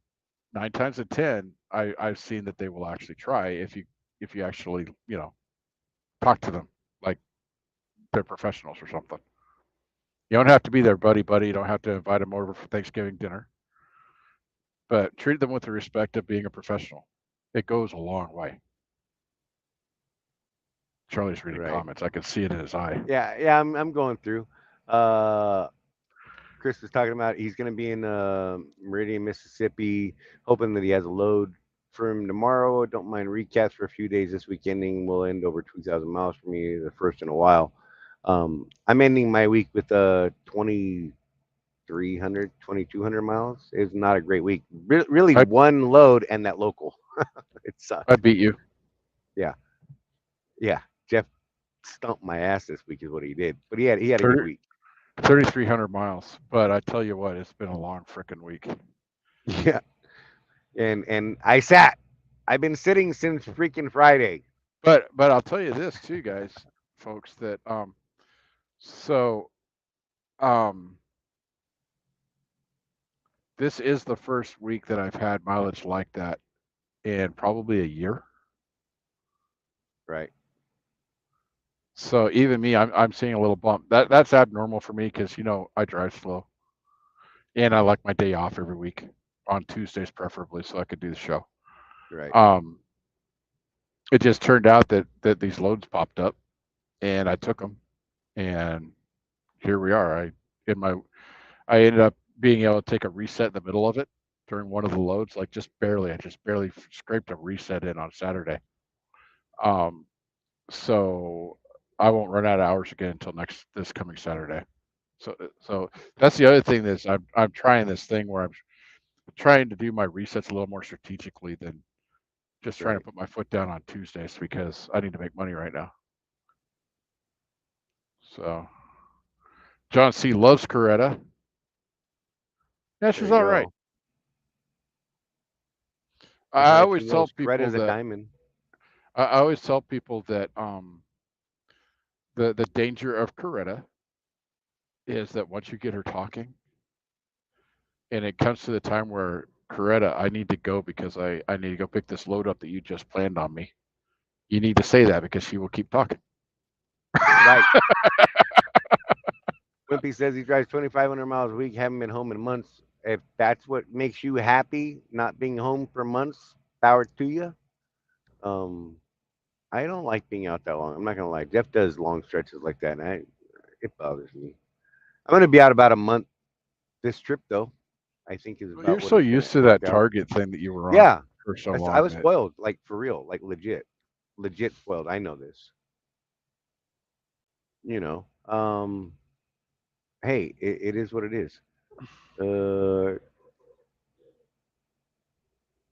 9 times out of 10, I've seen that they will actually try if you actually, you know, talk to them like they're professionals or something. You don't have to be their buddy. You don't have to invite them over for Thanksgiving dinner. But treat them with the respect of being a professional. It goes a long way. Charlie's reading comments. I can see it in his eye. Yeah, I'm going through. Chris was talking about he's going to be in Meridian, Mississippi, hoping that he has a load for him tomorrow. Don't mind recaps for a few days this week. Ending will end over 2,000 miles for me, the first in a while. I'm ending my week with 2,300, 2,200 miles. It's not a great week. Really, one load and that local. It sucks. I beat you. Yeah. Jeff stumped my ass this week is what he did. But he had a good week. 3,300 miles. But I tell you what, it's been a long frickin' week. Yeah. And I sat. I've been sitting since freaking Friday. But I'll tell you this too, guys, folks, that this is the first week that I've had mileage like that in probably a year. Right. So even me, I'm seeing a little bump. That's abnormal for me because I drive slow, and I like my day off every week on Tuesdays preferably, so I could do the show. Right. It just turned out that these loads popped up, and I took them, and here we are. I ended up being able to take a reset in the middle of it during one of the loads, like just barely. I just barely scraped a reset in on Saturday. So I won't run out of hours again until this coming Saturday. So that's the other thing is I'm trying this thing where I'm trying to do my resets a little more strategically than just trying to put my foot down on Tuesdays because I need to make money right now. So John C. loves Coretta. Yeah, she's all right. I always tell people Coretta's a diamond. I always tell people that the danger of Coretta is that once you get her talking, and it comes to the time where Coretta, I need to go because I need to go pick this load up that you just planned on me. You need to say that because she will keep talking. Right. Wimpy says he drives 2,500 miles a week, haven't been home in months. If that's what makes you happy, not being home for months, power to you. I don't like being out that long. I'm not gonna lie. Jeff does long stretches like that, and it bothers me. I'm gonna be out about a month this trip, though. I think is. You're so used to that Target thing that you were on. Yeah, for so long. I was spoiled, like for real, like legit spoiled. I know this. Hey, it is what it is.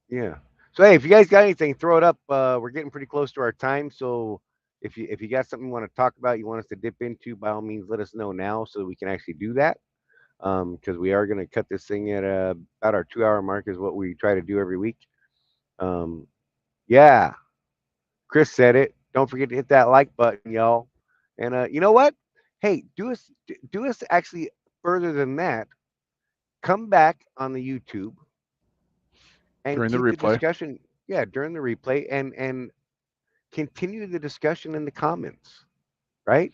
Yeah. So hey, if you guys got anything, throw it up. We're getting pretty close to our time, so if you got something you want to talk about, you want us to dip into, by all means, let us know now so that we can actually do that. Because we are going to cut this thing at about our 2-hour mark is what we try to do every week. Yeah. Chris said it. Don't forget to hit that like button, y'all. And you know what? Hey, do us actually further than that. Come back on the YouTube and during keep the replay. Discussion. Yeah, during the replay and continue the discussion in the comments. Right?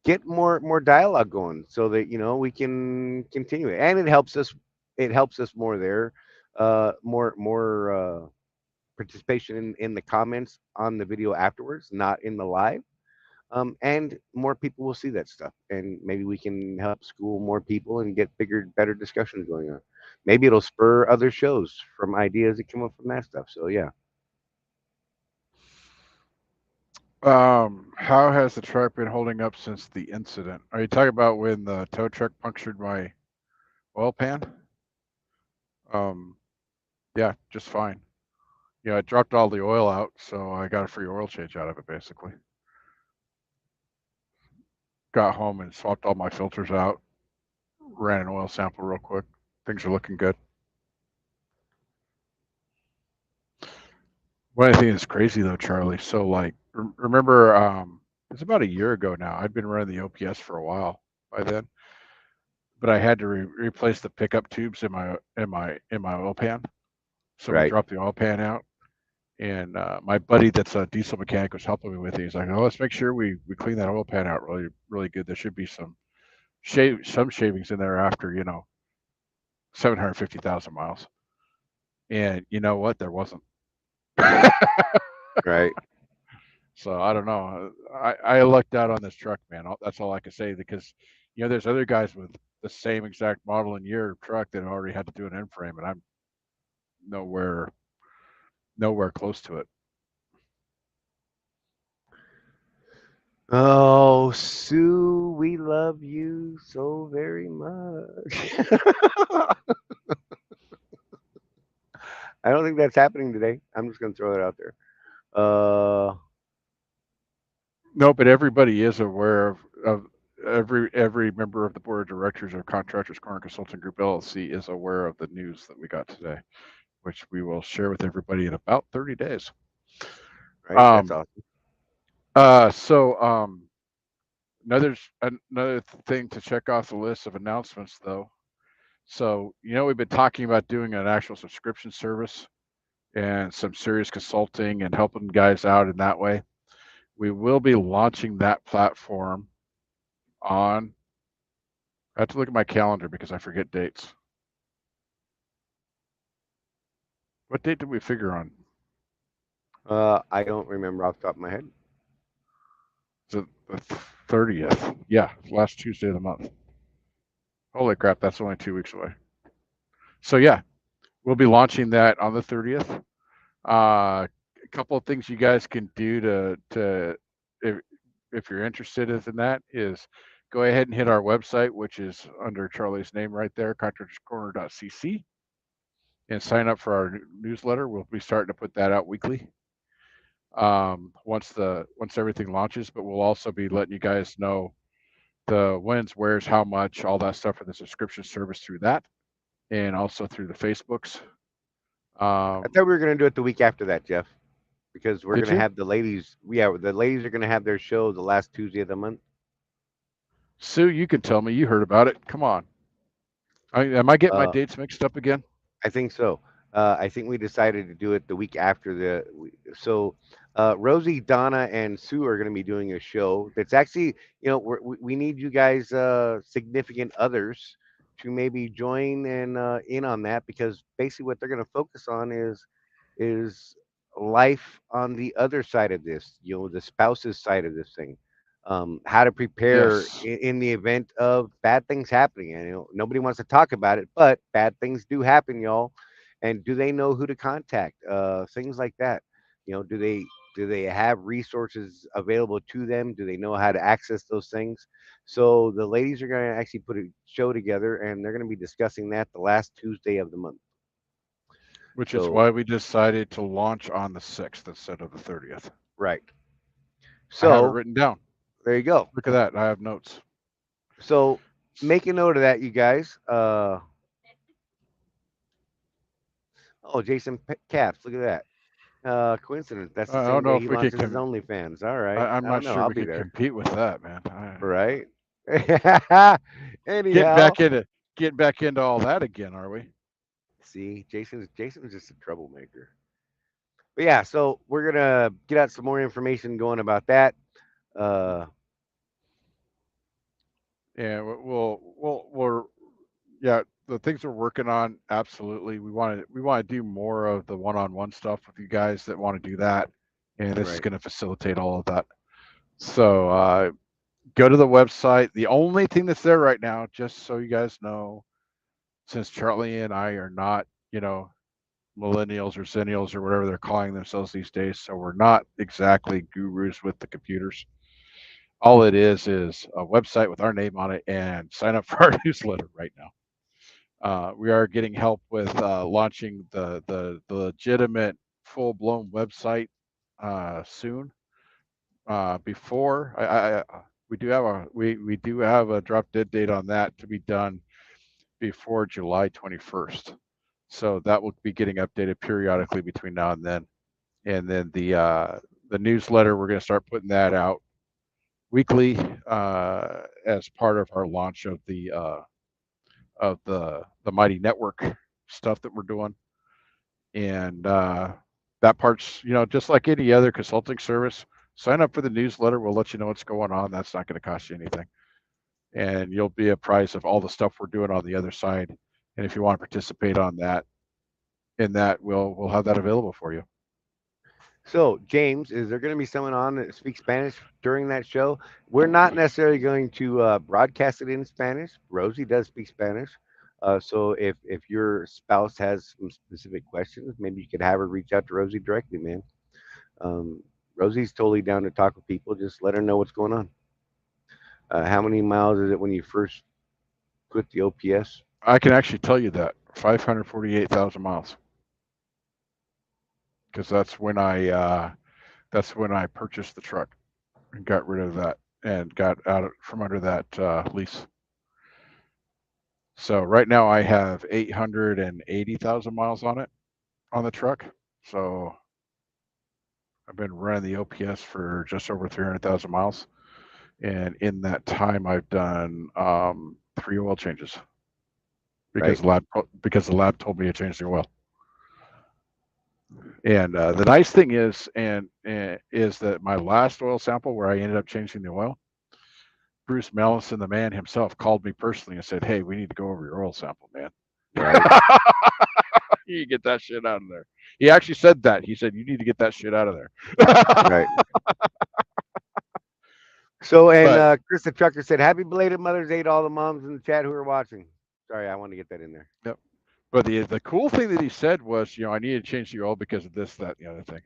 Get more dialogue going so that we can continue it, and it helps us more there, more participation in the comments on the video afterwards, not in the live, and more people will see that stuff, and maybe we can help school more people and get better discussions going on. Maybe it'll spur other shows from ideas that come up from that stuff. So yeah. How has the truck been holding up since the incident? Are you talking about when the tow truck punctured my oil pan? Yeah, just fine. I dropped all the oil out, so I got a free oil change out of it, basically. Got home and swapped all my filters out, ran an oil sample real quick. Things are looking good. One of the things that's crazy though, Charlie, so like, remember, it's about a year ago now. I'd been running the OPS for a while by then, but I had to replace the pickup tubes in my oil pan. So we dropped the oil pan out, and my buddy that's a diesel mechanic was helping me with it. He's like, "Oh, let's make sure we clean that oil pan out really, really good. There should be some some shavings in there after 750,000 miles, and you know what? There wasn't. Right. So I don't know. I lucked out on this truck, man. That's all I can say, because there's other guys with the same exact model and year truck that already had to do an end frame, and I'm nowhere close to it. Oh, Sue, we love you so very much. I don't think that's happening today. I'm just going to throw it out there. No, but everybody is aware of every member of the board of directors of Contractors Corner Consulting Group LLC is aware of the news that we got today, which we will share with everybody in about 30 days. Right. That's awesome. So another thing to check off the list of announcements, though. So we've been talking about doing an actual subscription service and some serious consulting and helping guys out in that way. We will be launching that platform on. I have to look at my calendar because I forget dates. What date did we figure on? I don't remember off the top of my head. The 30th. Yeah, last Tuesday of the month. Holy crap, that's only 2 weeks away. So yeah, we'll be launching that on the 30th. A couple of things you guys can do to if you're interested in that is go ahead and hit our website, which is under Charley's name right there, contractorscorner.cc, and sign up for our newsletter. We'll be starting to put that out weekly once everything launches, but we'll also be letting you guys know the whens, where's, how much, all that stuff for the subscription service through that, and also through the Facebooks. I thought we were going to do it the week after that, Jeff, because we're Did going to you? have the ladies. Yeah, the ladies are going to have their show the last Tuesday of the month. Sue, you can tell me. You heard about it. Come on. Am I getting my dates mixed up again? I think so. I think we decided to do it the week after Rosie, Donna, and Sue are going to be doing a show that's actually, we need you guys, significant others, to maybe join and in on that, because basically what they're going to focus on is life on the other side of this, the spouse's side of this thing. How to prepare Yes. in the event of bad things happening. And nobody wants to talk about it, but bad things do happen, y'all. And do they know who to contact? Things like that. Do they have resources available to them? Do they know how to access those things? So the ladies are going to actually put a show together, and they're going to be discussing that the last Tuesday of the month. Which is why we decided to launch on the 6th instead of the 30th. Right. So I have it So written down. there you go. Look at that. I have notes. So make a note of that, you guys. Oh, Jason Caps, look at that. Coincidence. That's the I same don't know day if he we launches could his OnlyFans. All right. I'm I not don't know. sure I'll we be could there. compete with that, man. Right. Getting Anyhow. back into all that again, are we? See, Jason's just a troublemaker. But yeah, so we're gonna get out some more information going about that. Yeah, we're yeah, the things we're working on, absolutely. We want to do more of the one-on-one stuff with you guys that want to do that, and this is Right. going to facilitate all of that. So go to the website. The only thing that's there right now, just so you guys know, since Charley and I are not, millennials or zennials or whatever they're calling themselves these days, so we're not exactly gurus with the computers. All it is a website with our name on it, and sign up for our newsletter right now. We are getting help with launching the legitimate full-blown website soon. Before we do have a drop dead date on that to be done before July 21st. So that will be getting updated periodically between now and then. And then the newsletter, we're going to start putting that out weekly as part of our launch of the Mighty Network stuff that we're doing. And that part's, just like any other consulting service, sign up for the newsletter. We'll let you know what's going on. That's not going to cost you anything. and you'll be apprised of all the stuff we're doing on the other side. And if you want to participate on that, in that, we'll have that available for you. So, James, is there going to be someone on that speaks Spanish during that show? We're not necessarily going to broadcast it in Spanish. Rosie does speak Spanish. So, if your spouse has some specific questions, maybe you could have her reach out to Rosie directly, man. Um, Rosie's totally down to talk with people. Just let her know what's going on. How many miles is it when you first put the OPS? I can actually tell you that 548,000 miles, because that's when I purchased the truck and got rid of that and got from under that lease. So right now I have 880,000 miles on it, on the truck. So I've been running the OPS for just over 300,000 miles, and in that time I've done 3 oil changes because the lab told me to change the oil. And the nice thing is that my last oil sample where I ended up changing the oil, Bruce Mellison, the man himself, called me personally and said, "Hey, we need to go over your oil sample, man. Right. You get that shit out of there." He actually said that. He said, "You need to get that shit out of there." Right. So, and But- Chris the Trucker said, "Happy belated Mother's Day to all the moms in the chat who are watching." Sorry, I wanted to get that in there. Yep. But the cool thing that he said was, I needed to change the oil because of this, that, and the other thing.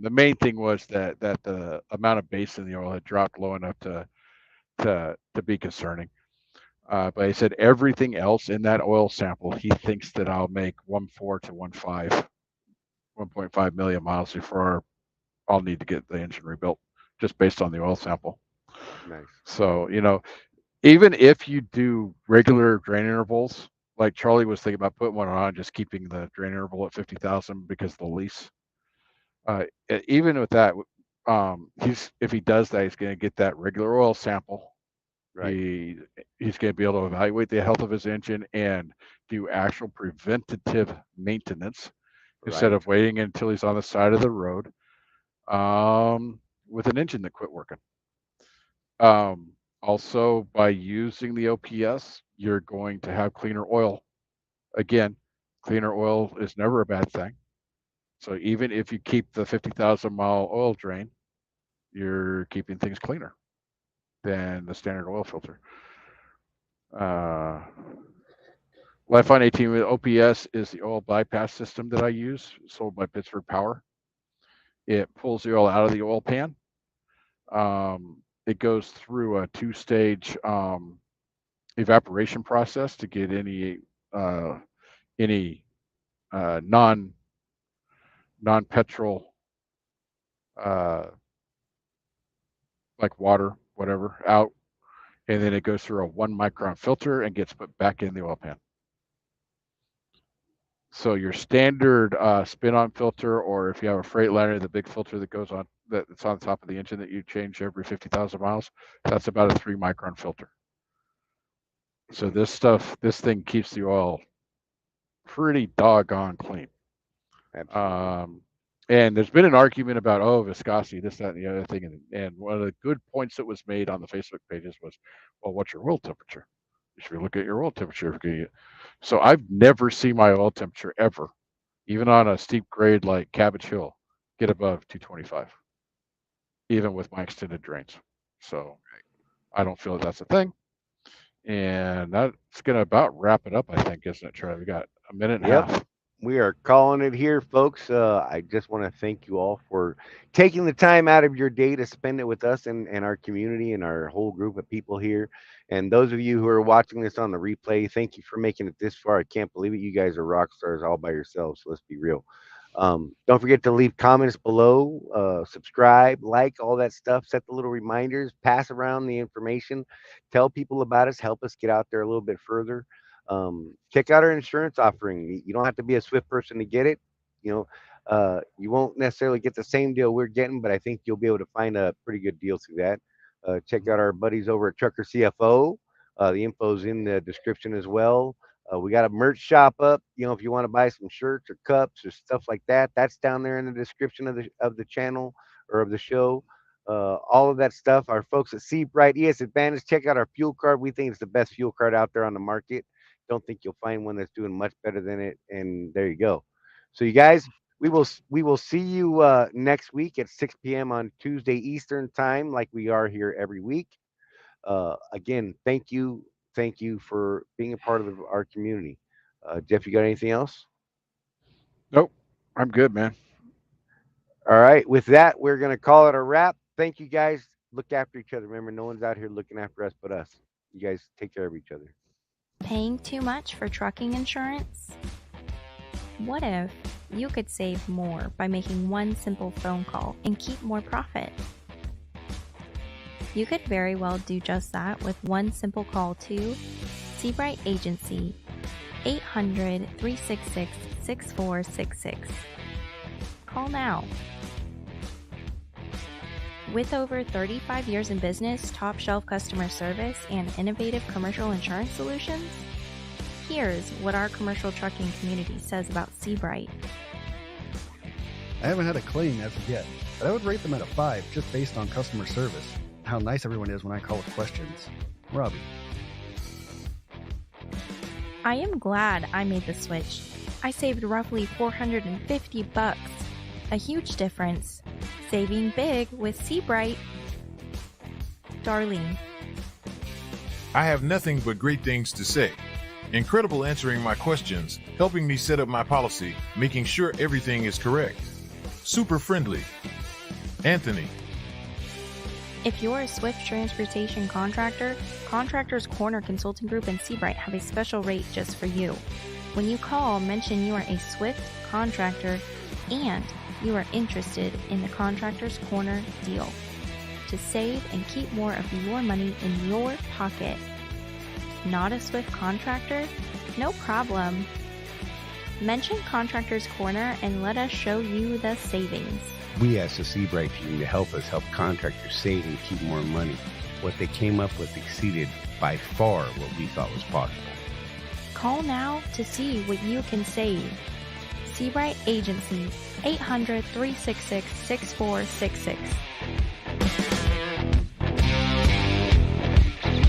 The main thing was that the amount of base in the oil had dropped low enough to be concerning. But he said everything else in that oil sample, he thinks that I'll make 1.4 to 1.5 million miles before I'll need to get the engine rebuilt, just based on the oil sample. Nice. So, even if you do regular drain intervals, like Charley was thinking about putting one on, just keeping the drain interval at 50,000 because of the lease. Even with that, if he does that, he's going to get that regular oil sample. Right. He's going to be able to evaluate the health of his engine and do actual preventative maintenance instead of waiting until he's on the side of the road with an engine that quit working. Also, by using the OPS, you're going to have cleaner oil. Again, cleaner oil is never a bad thing. So even if you keep the 50,000 mile oil drain, you're keeping things cleaner than the standard oil filter. Lifeline 18 with OPS is the oil bypass system that I use, sold by Pittsburgh Power. It pulls the oil out of the oil pan. It goes through a 2-stage evaporation process to get any non-petrol like water, whatever, out, and then it goes through a 1 micron filter and gets put back in the oil pan. So your standard spin-on filter, or if you have a Freightliner, the big filter that goes on, that's on the top of the engine that you change every 50,000 miles, that's about a 3 micron filter. So this thing keeps the oil pretty doggone clean. Absolutely. And there's been an argument about, viscosity, this, that, and the other thing. And one of the good points that was made on the Facebook pages was, well, what's your oil temperature? You should look at your oil temperature. So I've never seen my oil temperature ever, even on a steep grade like Cabbage Hill, get above 225, even with my extended drains. So I don't feel that's a thing. And that's going to about wrap it up, I think, isn't it, Charlie? We got a minute and a half. We are calling it here, folks. I just want to thank you all for taking the time out of your day to spend it with us and our community and our whole group of people here. And those of you who are watching this on the replay, thank you for making it this far. I can't believe it. You guys are rock stars all by yourselves. So let's be real. Don't forget to leave comments below, subscribe, like, all that stuff. Set the little reminders, pass around the information, tell people about us, help us get out there a little bit further. Check out our insurance offering. You don't have to be a Swift person to get it. You won't necessarily get the same deal we're getting, but I think you'll be able to find a pretty good deal through that. Check out our buddies over at Trucker CFO. The info's in the description as well. We got a merch shop up. If you want to buy some shirts or cups or stuff like that, that's down there in the description of the channel or of the show. all of that stuff. Our folks at Seabright ES Advantage, check out our fuel card. We think it's the best fuel card out there on the market. Don't think you'll find one that's doing much better than it. And there you go. So you guys, we will see you next week at 6 p.m. on Tuesday Eastern time, like we are here every week. Again, thank you for being a part of our community. Jeff, you got anything else? Nope, I'm good, man. All right. With that, we're going to call it a wrap. Thank you, guys. Look after each other. Remember, no one's out here looking after us but us. You guys take care of each other. Paying too much for trucking insurance? What if you could save more by making one simple phone call and keep more profit? You could very well do just that with one simple call to Seabright Agency, 800-366-6466. Call now. With over 35 years in business, top shelf customer service, and innovative commercial insurance solutions, here's what our commercial trucking community says about Seabright. I haven't had a claim as of yet, but I would rate them at a 5 just based on customer service. How nice everyone is when I call with questions. Robbie. I am glad I made the switch. I saved roughly $450. A huge difference. Saving big with Seabright. Darlene. I have nothing but great things to say. Incredible answering my questions, helping me set up my policy, making sure everything is correct. Super friendly. Anthony. If you're a Swift transportation contractor, Contractor's Corner Consulting Group and Seabright have a special rate just for you. When you call, mention you are a Swift contractor and you are interested in the Contractor's Corner deal to save and keep more of your money in your pocket. Not a Swift contractor? No problem. Mention Contractor's Corner and let us show you the savings. We asked the Seabright team to help us help contractors save and keep more money. What they came up with exceeded by far what we thought was possible. Call now to see what you can save. Seabright Agency, 800-366-6466.